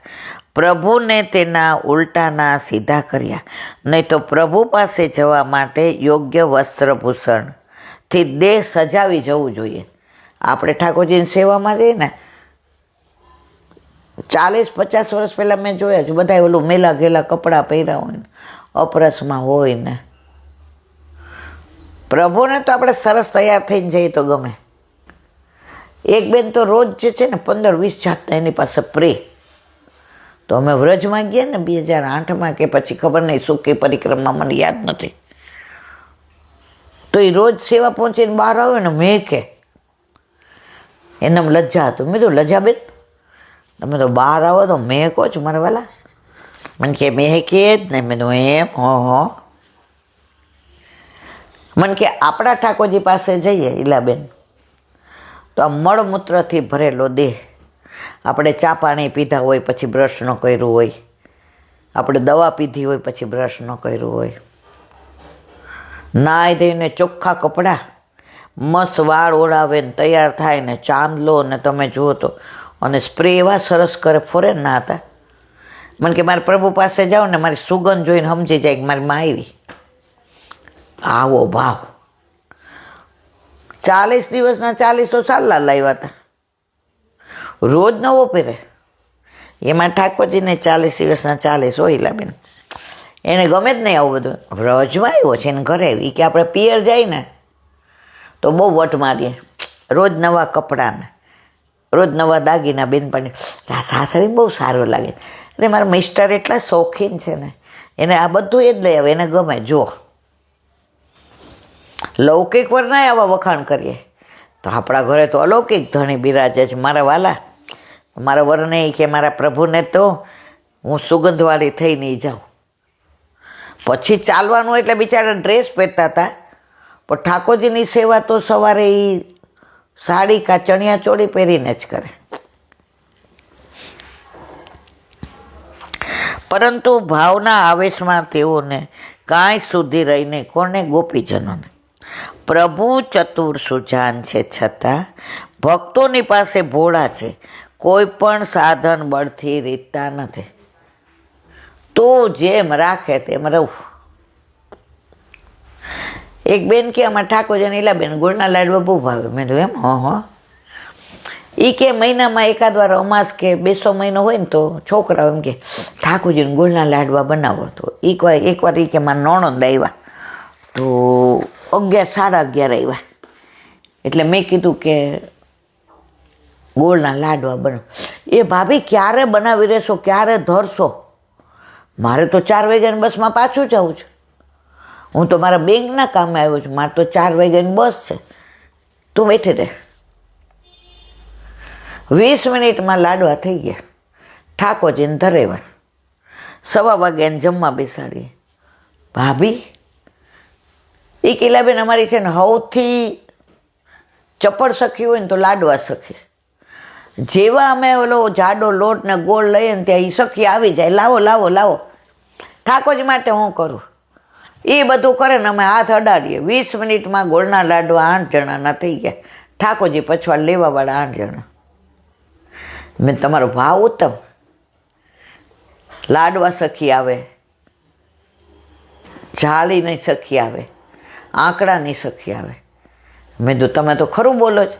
પ્રભુને તેના ઉલટાના સીધા કર્યા. નહીં તો પ્રભુ પાસે જવા માટે યોગ્ય વસ્ત્રભૂષણથી દેહ સજાવી જવું જોઈએ. આપણે ઠાકોરજીની સેવામાં જઈએ ને, 40-50 વર્ષ પહેલાં મેં જોયા છે, બધા ઓલું મેલા ઘેલા કપડાં પહેર્યા હોય ને, અપરસમાં હોય ને. પ્રભુને તો આપણે સરસ તૈયાર થઈને જઈએ તો ગમે. એક બેન તો રોજ જે છે ને 15-20 જાતના એની પાસે પ્રે. તો અમે વ્રજમાં ગયા ને 2008માં કે પછી ખબર નહીં સુખી પરિક્રમા, મને યાદ નથી. તો એ રોજ સેવા પહોંચીને બહાર આવે ને, મેં કે એનામ લજ્જા હતું. મેં તો લજ્જા બેન તમે તો બહાર આવો તો મેં કહો છો મારા વાલા? મને કે મેં કે જ ને. મેં તો એમ હો. મને કે આપણા ઠાકોરજી પાસે જઈએ ઈલાબેન તો આ મળમૂત્રથી ભરેલો દેહ, આપણે ચા પાણી પીધા હોય પછી બ્રશ ન કર્યું હોય, આપણે દવા પીધી હોય પછી બ્રશ ન કર્યું હોય, નાહી ધોઈને ચોખ્ખા કપડાં, મસ્ત વાળ ઓળાવે ને તૈયાર થાય ને ચાંદલો ને તમે જુઓ તો, અને સ્પ્રે એવા સરસ કરે ફોરેન ના હતા. મને કે મારે પ્રભુ પાસે જાઓ ને મારી સુગંધ જોઈને સમજી જાય કે મારી માં આવી. આવો ભાવ. 40 દિવસના 40 સાલા લાવ્યા હતા, રોજ નવો પહેરે. એમાં ઠાકોરજીને 40 દિવસના 40 હોય લાબેન. એને ગમે જ નહીં આવું બધું. વ્રજમાં આવ્યો છે એને ઘરે આવી કે આપણે પિયર જાય ને તો બહુ વટ મારીએ, રોજ નવા કપડાને રોજ નવા દાગીના. બેનપણી આ સાસરી બહુ સારું લાગે. એટલે મારા મિસ્ટર એટલા શોખીન છે ને, એને આ બધું એ જ લઈ આવે, એને ગમે. જો લૌકિક વર ના આવા વખાણ કરીએ તો આપણા ઘરે તો અલૌકિક ધણી બિરાજે છે. મારા વાલા, મારા વરને કે મારા પ્રભુને તો હું સુગંધવાળી થઈને જાઉં. પછી ચાલવાનું એટલે બિચારા ડ્રેસ પહેરતા હતા, પણ ઠાકોરજીની સેવા તો સવારે એ સાડી કા ચણિયા ચોળી પહેરીને જ કરે. પરંતુ ભાવના આવેશમાં તેઓને કાંઈ સુધી રહીને કોને ગોપીજનોને પ્રભુ ચતુર સુજાન છે, છતાં ભક્તોની પાસે ભોળા છે, કોઈ પણ સાધન બળથી રીતતા નથી. તું જેમ રાખે તેમ રહું. એક બેન કે અમારા ઠાકોરજી નીલાબેન ગોળના લાડવા બહુ ભાવે. મેં કીધું એમ? હા. એ કે મહિનામાં એકાદ વાર અમાસ કે 200 મહિનો હોય ને તો છોકરાઓ એમ કે ઠાકોરજીને ગોળના લાડવા બનાવો. તો એકવાર એ કે મારા નણંદ આવ્યા તો 11, 11:30 આવ્યા, એટલે મેં કીધું કે ગોળના લાડવા બનાવો. એ ભાભી ક્યારે બનાવી રહેશો, ક્યારે ધરશો? મારે તો 4 વાગ્યાની બસમાં પાછું જવું છે. હું તો મારા બેંકના કામે આવ્યો છું, મારે તો 4 વાગ્યાની બસ છે. તું બેઠી રહે. 20 મિનિટમાં લાડવા થઈ ગયા. ઠાકોરજીને ધરેવા. 1:15 વાગ્યાને જમવા બેસાડીએ. ભાભી એ કિલાબેન અમારી છે ને સૌથી ચપળ સખી હોય ને તો લાડવા સખી. જેવા અમે ઓલો જાડો લોટ ને ગોળ લઈએ ને ત્યાં એ સખી આવી જાય, લાવો લાવો લાવો, ઠાકોરજી માટે હું કરું. એ બધું કરે ને અમે હાથ અડાડીએ. 20 મિનિટમાં ગોળના લાડવા 8 જણાના થઈ ગયા. ઠાકોરજી પછવાડ લેવાવાળા 8 જણા. મેં તમારો ભાવ ઉત્તમ. લાડવા સખી આવે, જાળીની સખી આવે, આંકડાની સખી આવે. મેં તો તમે તો ખરું બોલો જ.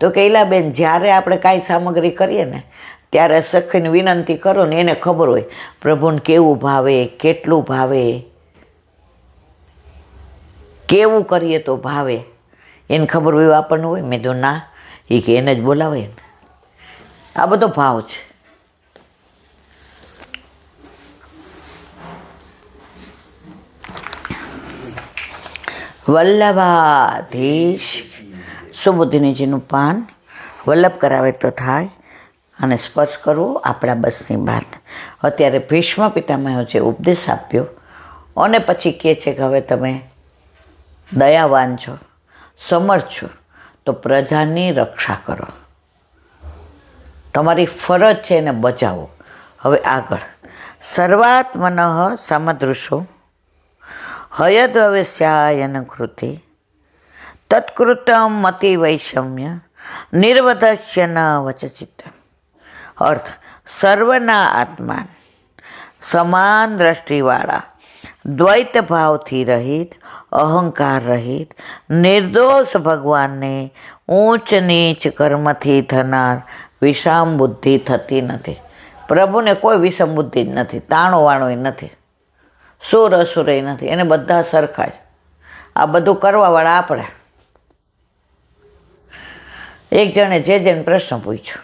તો કૈલાબેન જ્યારે આપણે કાંઈ સામગ્રી કરીએ ને ત્યારે સખીને વિનંતી કરો ને, એને ખબર હોય પ્રભુને કેવું ભાવે, કેટલું ભાવે, કેવું કરીએ તો ભાવે, એને ખબર હોય આપણને હોય. મેં તો ના, એ કે એને જ બોલાવે ને. આ બધો ભાવ છે. વલ્લભાધીશ સુબુદ્ધિનીજીનું પાન વલ્લભ કરાવે તો થાય, અને સ્પર્શ કરવો આપણા બસની વાત. અત્યારે ભીષ્મ પિતામહે જે ઉપદેશ આપ્યો અને પછી કહે છે કે હવે તમે દયાવાન છો, સમર્થ છો, તો પ્રજાની રક્ષા કરો. તમારી ફરજ છે એને બચાવો. હવે આગળ સર્વાત્મન સમદૃશો હયદ્વશ્યાયન કૃતિ તત્કૃતમ મતિ વૈષમ્ય નિર્વધસ્ય ન વચચિત્ત. અર્થ સર્વના આત્મા, સમાન દ્રષ્ટિવાળા, દ્વૈત ભાવથી રહિત, અહંકાર રહિત, નિર્દોષ ભગવાનને ઊંચ નીચ કર્મથી થનાર વિષમ બુદ્ધિ થતી નથી. પ્રભુને કોઈ વિષમ બુદ્ધિ જ નથી, તાણો વાણોય નથી, સુર અસુરય નથી, એને બધા સરખા જ. આ બધું કરવાવાળા આપણે. એક જણે જેને પ્રશ્ન પૂછ્યો,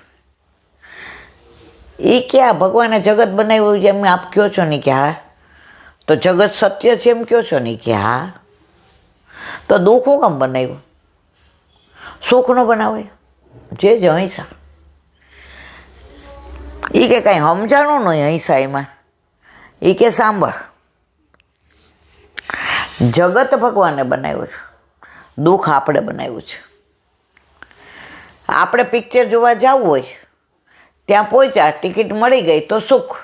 એ કે આ ભગવાને જગત બનાવ્યું એમ આપ કહો છો ને કે હા, તો જગત સત્ય છે એમ કહો છો ને કે હા, તો દુઃખો કેમ બનાવ્યું? સુખનો બનાવાય જે અહિંસા. એ કે કાંઈ સમજાણું નહીં અહિંસા એમાં. એ કે સાંભળ, જગત ભગવાને બનાવ્યું છે, દુઃખ આપણે બનાવ્યું છે. આપણે પિક્ચર જોવા જવું હોય, ત્યાં પહોંચ્યા, ટિકિટ મળી ગઈ તો સુખ,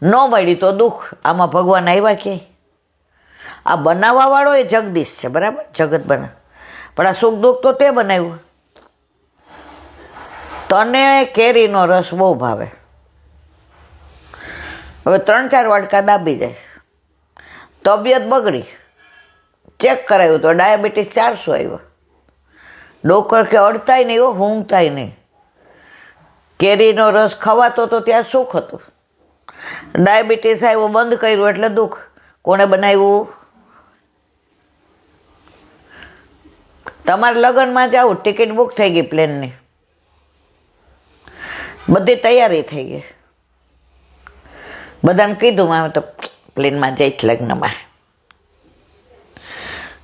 ન મળી તો દુઃખ. આમાં ભગવાન આવ્યા ક્યાંય? આ બનાવવાવાળો એ જગદીશ છે, બરાબર, જગત બનાવ, પણ આ સુખ દુઃખ તો તે બનાવ્યું. તને કેરીનો રસ બહુ ભાવે, હવે 3-4 વાટકા દાબી જાય, તબિયત બગડી, ચેક કરાવ્યું તો ડાયાબિટીસ 400 આવ્યો. ડોક્ટર કે અડતાય નહીં, ઊંઘતાય નહીં. કેરીનો રસ ખવાતો તો ત્યાં સુખ હતું, ડાયાબિટીસ આવ્યો, બંધ કર્યું એટલે દુઃખ. કોણે બનાવ્યું? તમારે લગ્નમાં જાવ, ટિકિટ બુક થઈ ગઈ પ્લેનની, બધી તૈયારી થઈ ગઈ, બધાને કીધું મારે તો પ્લેનમાં જઈશ લગ્નમાં.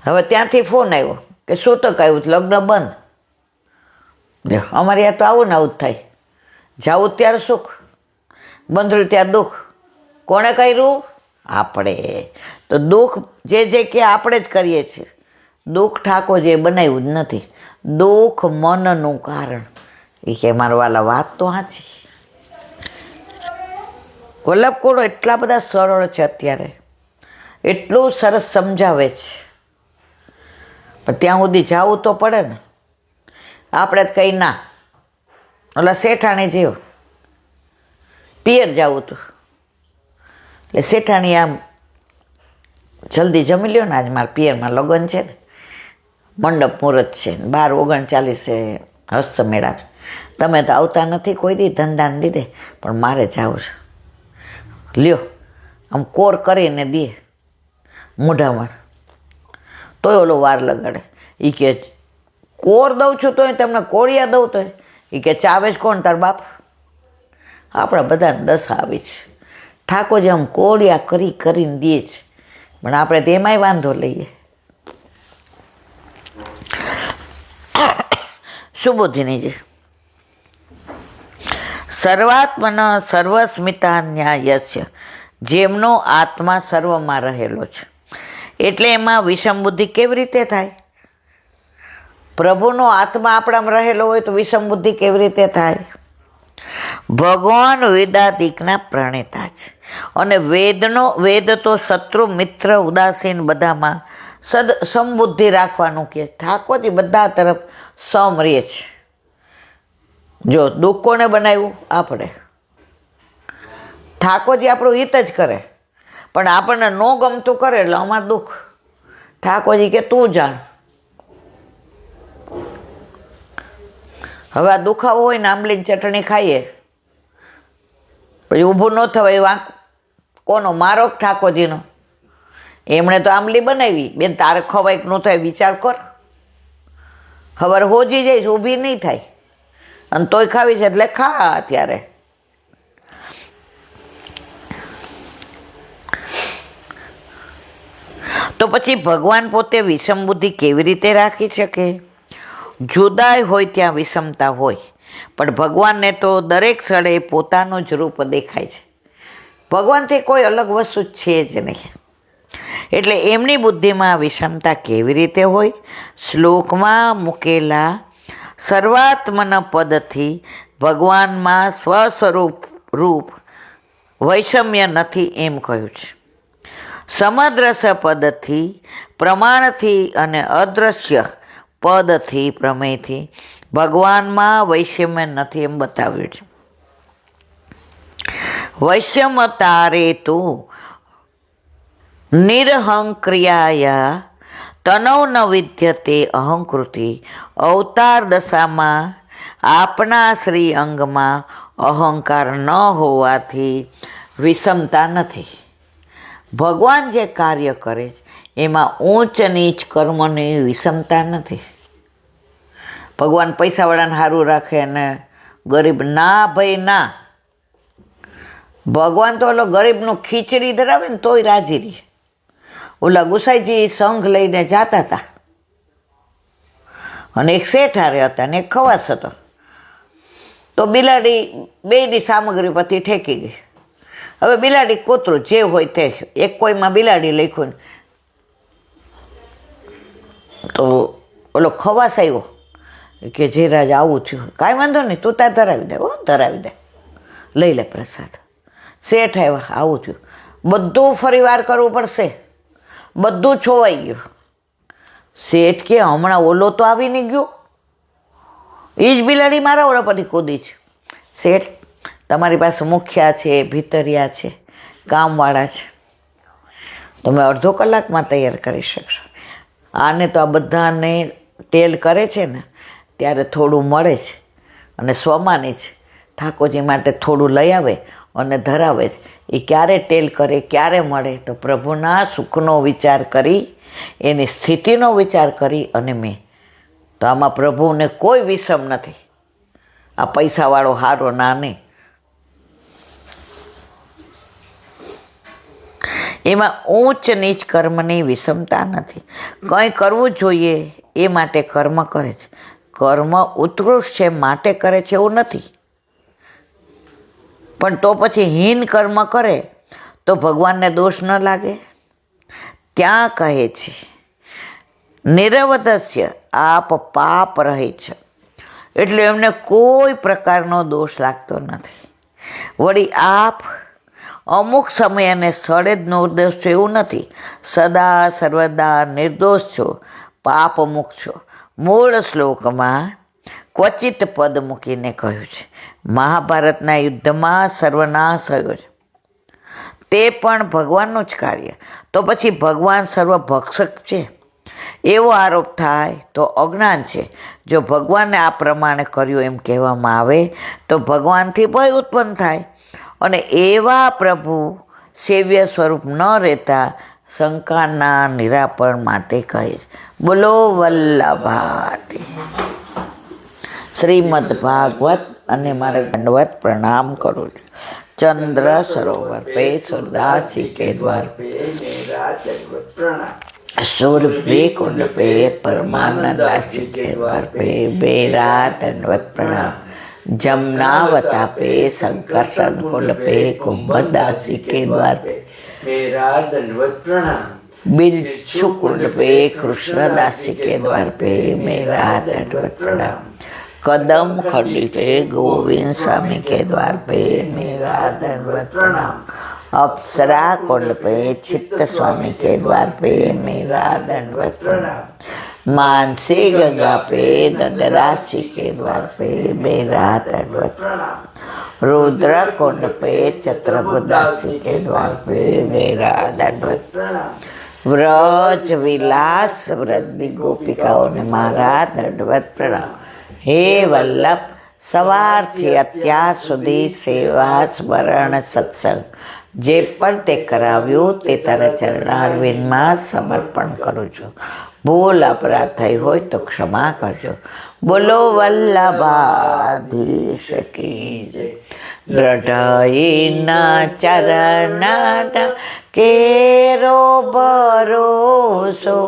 હવે ત્યાંથી ફોન આવ્યો કે સૂતક આવ્યું, લગ્ન બંધ. અમારે યાર તો આવું ને આવું જ થાય. જાવું ત્યારે સુખ, બંધ રહ્યું ત્યાં દુઃખ. કોણે કર્યું? આપણે. તો દુઃખ જે કે આપણે જ કરીએ છીએ. દુઃખ ઠાકોરજીએ બનાવ્યું જ નથી. દુઃખ મનનું કારણ. એ કે મારા વાલા વાત તો સાચી. વલ્લભકોડો એટલા બધા સરળ છે અત્યારે, એટલું સરસ સમજાવે છે, પણ ત્યાં સુધી જવું તો પડે ને. આપણે જ કંઈ ના, ઓલા શેઠાણી જેવો પિયર જવું હતું એટલે શેઠાણી આમ જલ્દી જમી લ્યો ને, આજ મારા પિયરમાં લગ્ન છે ને, મંડપ મુહૂર્ત છે, 12:39 હસ્તમેળાવે. તમે તો આવતા નથી કોઈ દી ધંધાને લીધે, પણ મારે જવું છે. લ્યો આમ કોર કરીને દે મોઢામાં, તોય ઓલો વાર લગાડે. એ કે કોર દઉં છું તોય તમને કોળિયા દઉં તોય. એ કે ચાવે જ કોણ તાર બાપ? આપણા બધાને દશા આવી છે. ઠાકોરજી આમ કોળિયા કરીને દે છે, પણ આપણે તો એમાંય વાંધો લઈએ. સુબોધિની છે સર્વાત્મન સર્વસ્મિતા ન્યાયસ્ય, જેમનો આત્મા સર્વમાં રહેલો છે. એટલે એમાં વિષમ બુદ્ધિ કેવી રીતે થાય? પ્રભુનો આત્મા આપણામાં રહેલો હોય તો વિષમ બુદ્ધિ કેવી રીતે થાય? ભગવાન વેદાદિકના પ્રણેતા છે, અને વેદ તો શત્રુ મિત્ર ઉદાસીન બધામાં સમબુદ્ધિ રાખવાનું કે ઠાકોરજી બધા તરફ સમ રહે છે. જો દુઃખ કોને બનાવ્યું? આપણે. ઠાકોરજી આપણું હિત જ કરે, પણ આપણને ન ગમતું કરે એટલે અમારું દુઃખ. ઠાકોરજી કે તું જાણ. હવે આ દુખાવો હોય ને, આંબલીની ચટણી ખાઈએ પછી ઊભું ન થવાય, વાંક કોનો? મારો ઠાકોરજીનો. એમણે તો આંબલી બનાવી, બેન તારે ખવાય કે ન થાય વિચાર કર. ખબર હોજી જઈશ, ઊભી નહીં થાય, અને તોય ખાવી છે એટલે ખા અત્યારે. તો પછી ભગવાન પોતે વિષમ બુદ્ધિ કેવી રીતે રાખી શકે? જુદાઈ હોય ત્યાં વિષમતા હોય, પણ ભગવાનને તો દરેક સ્થળે પોતાનું જ રૂપ દેખાય છે. ભગવાનથી કોઈ અલગ વસ્તુ છે જ નહીં, એટલે એમની બુદ્ધિમાં વિષમતા કેવી રીતે હોય? શ્લોકમાં મૂકેલા સર્વાત્મન પદથી ભગવાનમાં રૂપ વૈષમ્ય નથી એમ કહ્યું છે. સમદ્રસ પદથી પ્રમાણથી અને અદ્રશ્ય પદથી પ્રમેયથી ભગવાનમાં વૈષમ્ય નથી એમ બતાવ્યું છે. વૈષમતારે તું નિરહંક્રિયાયા તનૌ ન વિદ્યતે અહંકૃતિ. અવતાર દશામાં આપણા શ્રી અંગમાં અહંકાર ન હોવાથી વિષમતા નથી. ભગવાન જે કાર્ય કરે છે એમાં ઊંચ નીચ કર્મની વિષમતા નથી. ભગવાન પૈસાવાળાને સારું રાખે અને ગરીબ ના, ભાઈ ના. ભગવાન તો ઓલો ગરીબનું ખીચડી ધરાવે ને તોય રાજી રહે. ઓલા ગુસાઈજી સંઘ લઈને જતા હતા, અને એક શેઠ હારે હતા ને એક ખવાસ હતો. તો બિલાડી બેયની સામગ્રી પરથી ઠેકી ગઈ. હવે બિલાડી કૂતરું જે હોય તે, એક કોઈમાં બિલાડી લખ્યું તો ઓલો ખવાસ આવ્યો કે જે રાજ આવું થયું, કાંઈ વાંધો નહીં, તું તાર ધરાવી દે, ધરાવી દે, લઈ લે પ્રસાદ. શેઠ આવ્યા, આવું થયું, બધું ફરી વાર કરવું પડશે, બધું છોવાઈ ગયું. શેઠ કે હમણાં ઓલો તો આવી નહીં ગયો, એ જ બિલાડી મારા ઓળા પરથી કૂદી છે. શેઠ, તમારી પાસે મુખિયા છે, ભીતરિયા છે, કામવાળા છે, તમે અડધો કલાકમાં તૈયાર કરી શકશો. આને તો આ બધાને તેલ કરે છે ને ત્યારે થોડું મળે છે, અને સ્વમાની છે, ઠાકોરજી માટે થોડું લઈ આવે અને ધરાવે છે. એ ક્યારે ટેલ કરે, ક્યારે મળે? તો પ્રભુના સુખનો વિચાર કરી, એની સ્થિતિનો વિચાર કરી. અને મેં તો આમાં પ્રભુને કોઈ વિષમ નથી. આ પૈસાવાળો હારો ના નહીં, એમાં ઊંચ નીચ કર્મની વિષમતા નથી. કંઈ કરવું જોઈએ એ માટે કર્મ કરે છે. કર્મ ઉત્કૃષ્ટ છે માટે કરે છે એવું નથી, પણ તો પછી હીન કર્મ કરે તો ભગવાનને દોષ ન લાગે? ત્યાં કહે છે નિરવધસ્ય આપ પાપ રહે છે, એટલે એમને કોઈ પ્રકારનો દોષ લાગતો નથી. વળી આપ અમુક સમય અને સ્થળે જ નિર્દોષ છો એવું નથી. સદા સર્વદા નિર્દોષ છો, પાપ મુક્ત છો. મૂળ શ્લોકમાં ક્વચિત પદ મૂકીને કહ્યું છે. મહાભારતના યુદ્ધમાં સર્વનાશ થયો છે, તે પણ ભગવાનનું જ કાર્ય. તો પછી ભગવાન સર્વભક્ષક છે એવો આરોપ થાય તો અજ્ઞાન છે. જો ભગવાને આ પ્રમાણે કર્યું એમ કહેવામાં આવે તો ભગવાનથી ભય ઉત્પન્ન થાય, અને એવા પ્રભુ સેવ્ય સ્વરૂપ ન રહેતા શંકાના નિરાકરણ માટે કહે છે. બોલો વલ્લભાતી. શ્રીમદ ભાગવત અને મારે દંડવત પ્રણામ કરું છું. चंद्र सरोवर पे सुरदासी के द्वार पे मेरा दंडवत प्रणाम. सूर्य कुंड पे परमानंदासी के द्वार पे मेरा दंडवत प्रणाम. जमुनावता पे संकर्षण कुंड पे कुंभदासी के द्वार पे मेरा दंडवत प्रणाम. बिच्छू कुंड पे कृष्णदासी के द्वार पे मेरा दंडवत प्रणाम. कदम खंडी से गोविंद स्वामी के द्वार पे मेरा दंडवत प्रणाम. अप्सरा कुंड पे चित्त स्वामी के द्वार पे मेरा दंडवत प्रणाम. मानसी गंगा पे नंदराशि के द्वार पे मेरा दंडवत प्रणाम. रुद्र कुंड पे चत्रबुदासी के द्वार पे मेरा दंडवत प्रणाम. व्रज विलास वृद्धि गोपिकाओं ने मारा दंडवत प्रणाम. हे वल्लभ, સવારથી અત્યાર સુધી સેવા સ્મરણ સત્સંગ જે પણ તે કરાવ્યું તે તારા ચરણારવિંદમાં સમર્પણ કરું છું. ભૂલ અપરાધ થઈ હોય તો ક્ષમા કરજો. બોલો વલ્લભાધીશ કી જય. દ્રઢઈના ચરણના કેરો ભરોસો,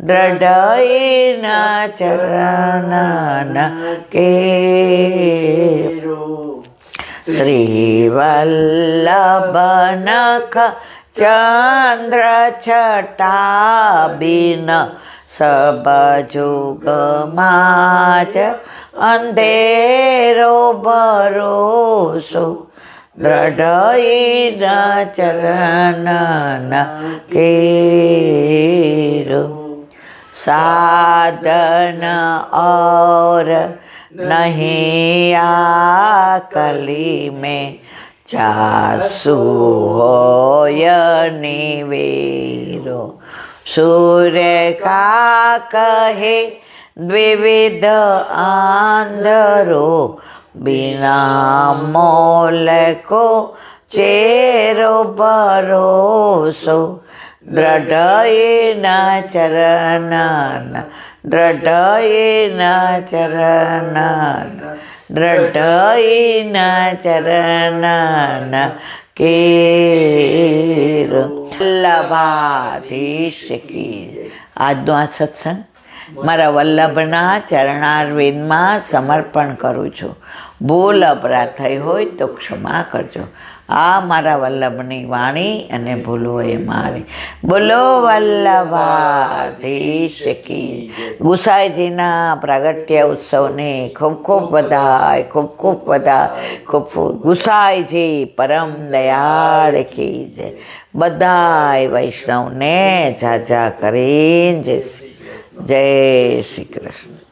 દ્રઢઈના ચરણના કેરો. શ્રી વલ્લભનખ ચંદ્ર છટાબિન સબ જુગમાં જ અંધેરો ભરોસો, દ્રઢઈના ચરણના કેરો. साधन और नहीं आकली में चासु होय निवेरो. सूर्य का कहे द्विविध आंधरो, बिना मोल को चेरो भरोસો, દ્રઢઈના ચરણના, દ્રઢઈના ચરણના, દ્રઢઈના ચરણના કેર. વલ્લભાધીશ કી જય. આજનો આ સત્સંગ મારા વલ્લભના ચરણારવિંદમાં સમર્પણ કરું છું. ભૂલ અપરાધ થઈ હોય તો ક્ષમા કરજો. આ મારા વલ્લભની વાણી અને ભૂલો એ મારી. બોલો વલ્લભાધીશ કી. ગુસાઈજીના પ્રાગટ્ય ઉત્સવને ખૂબ ખૂબ બધાય, ખૂબ ખૂબ બધાય, ખૂબ ખૂબ. ગુસાઈજી પરમ દયાળ કી જય. બધાય વૈષ્ણવને જાજા કરીને જય શ્રી કૃષ્ણ.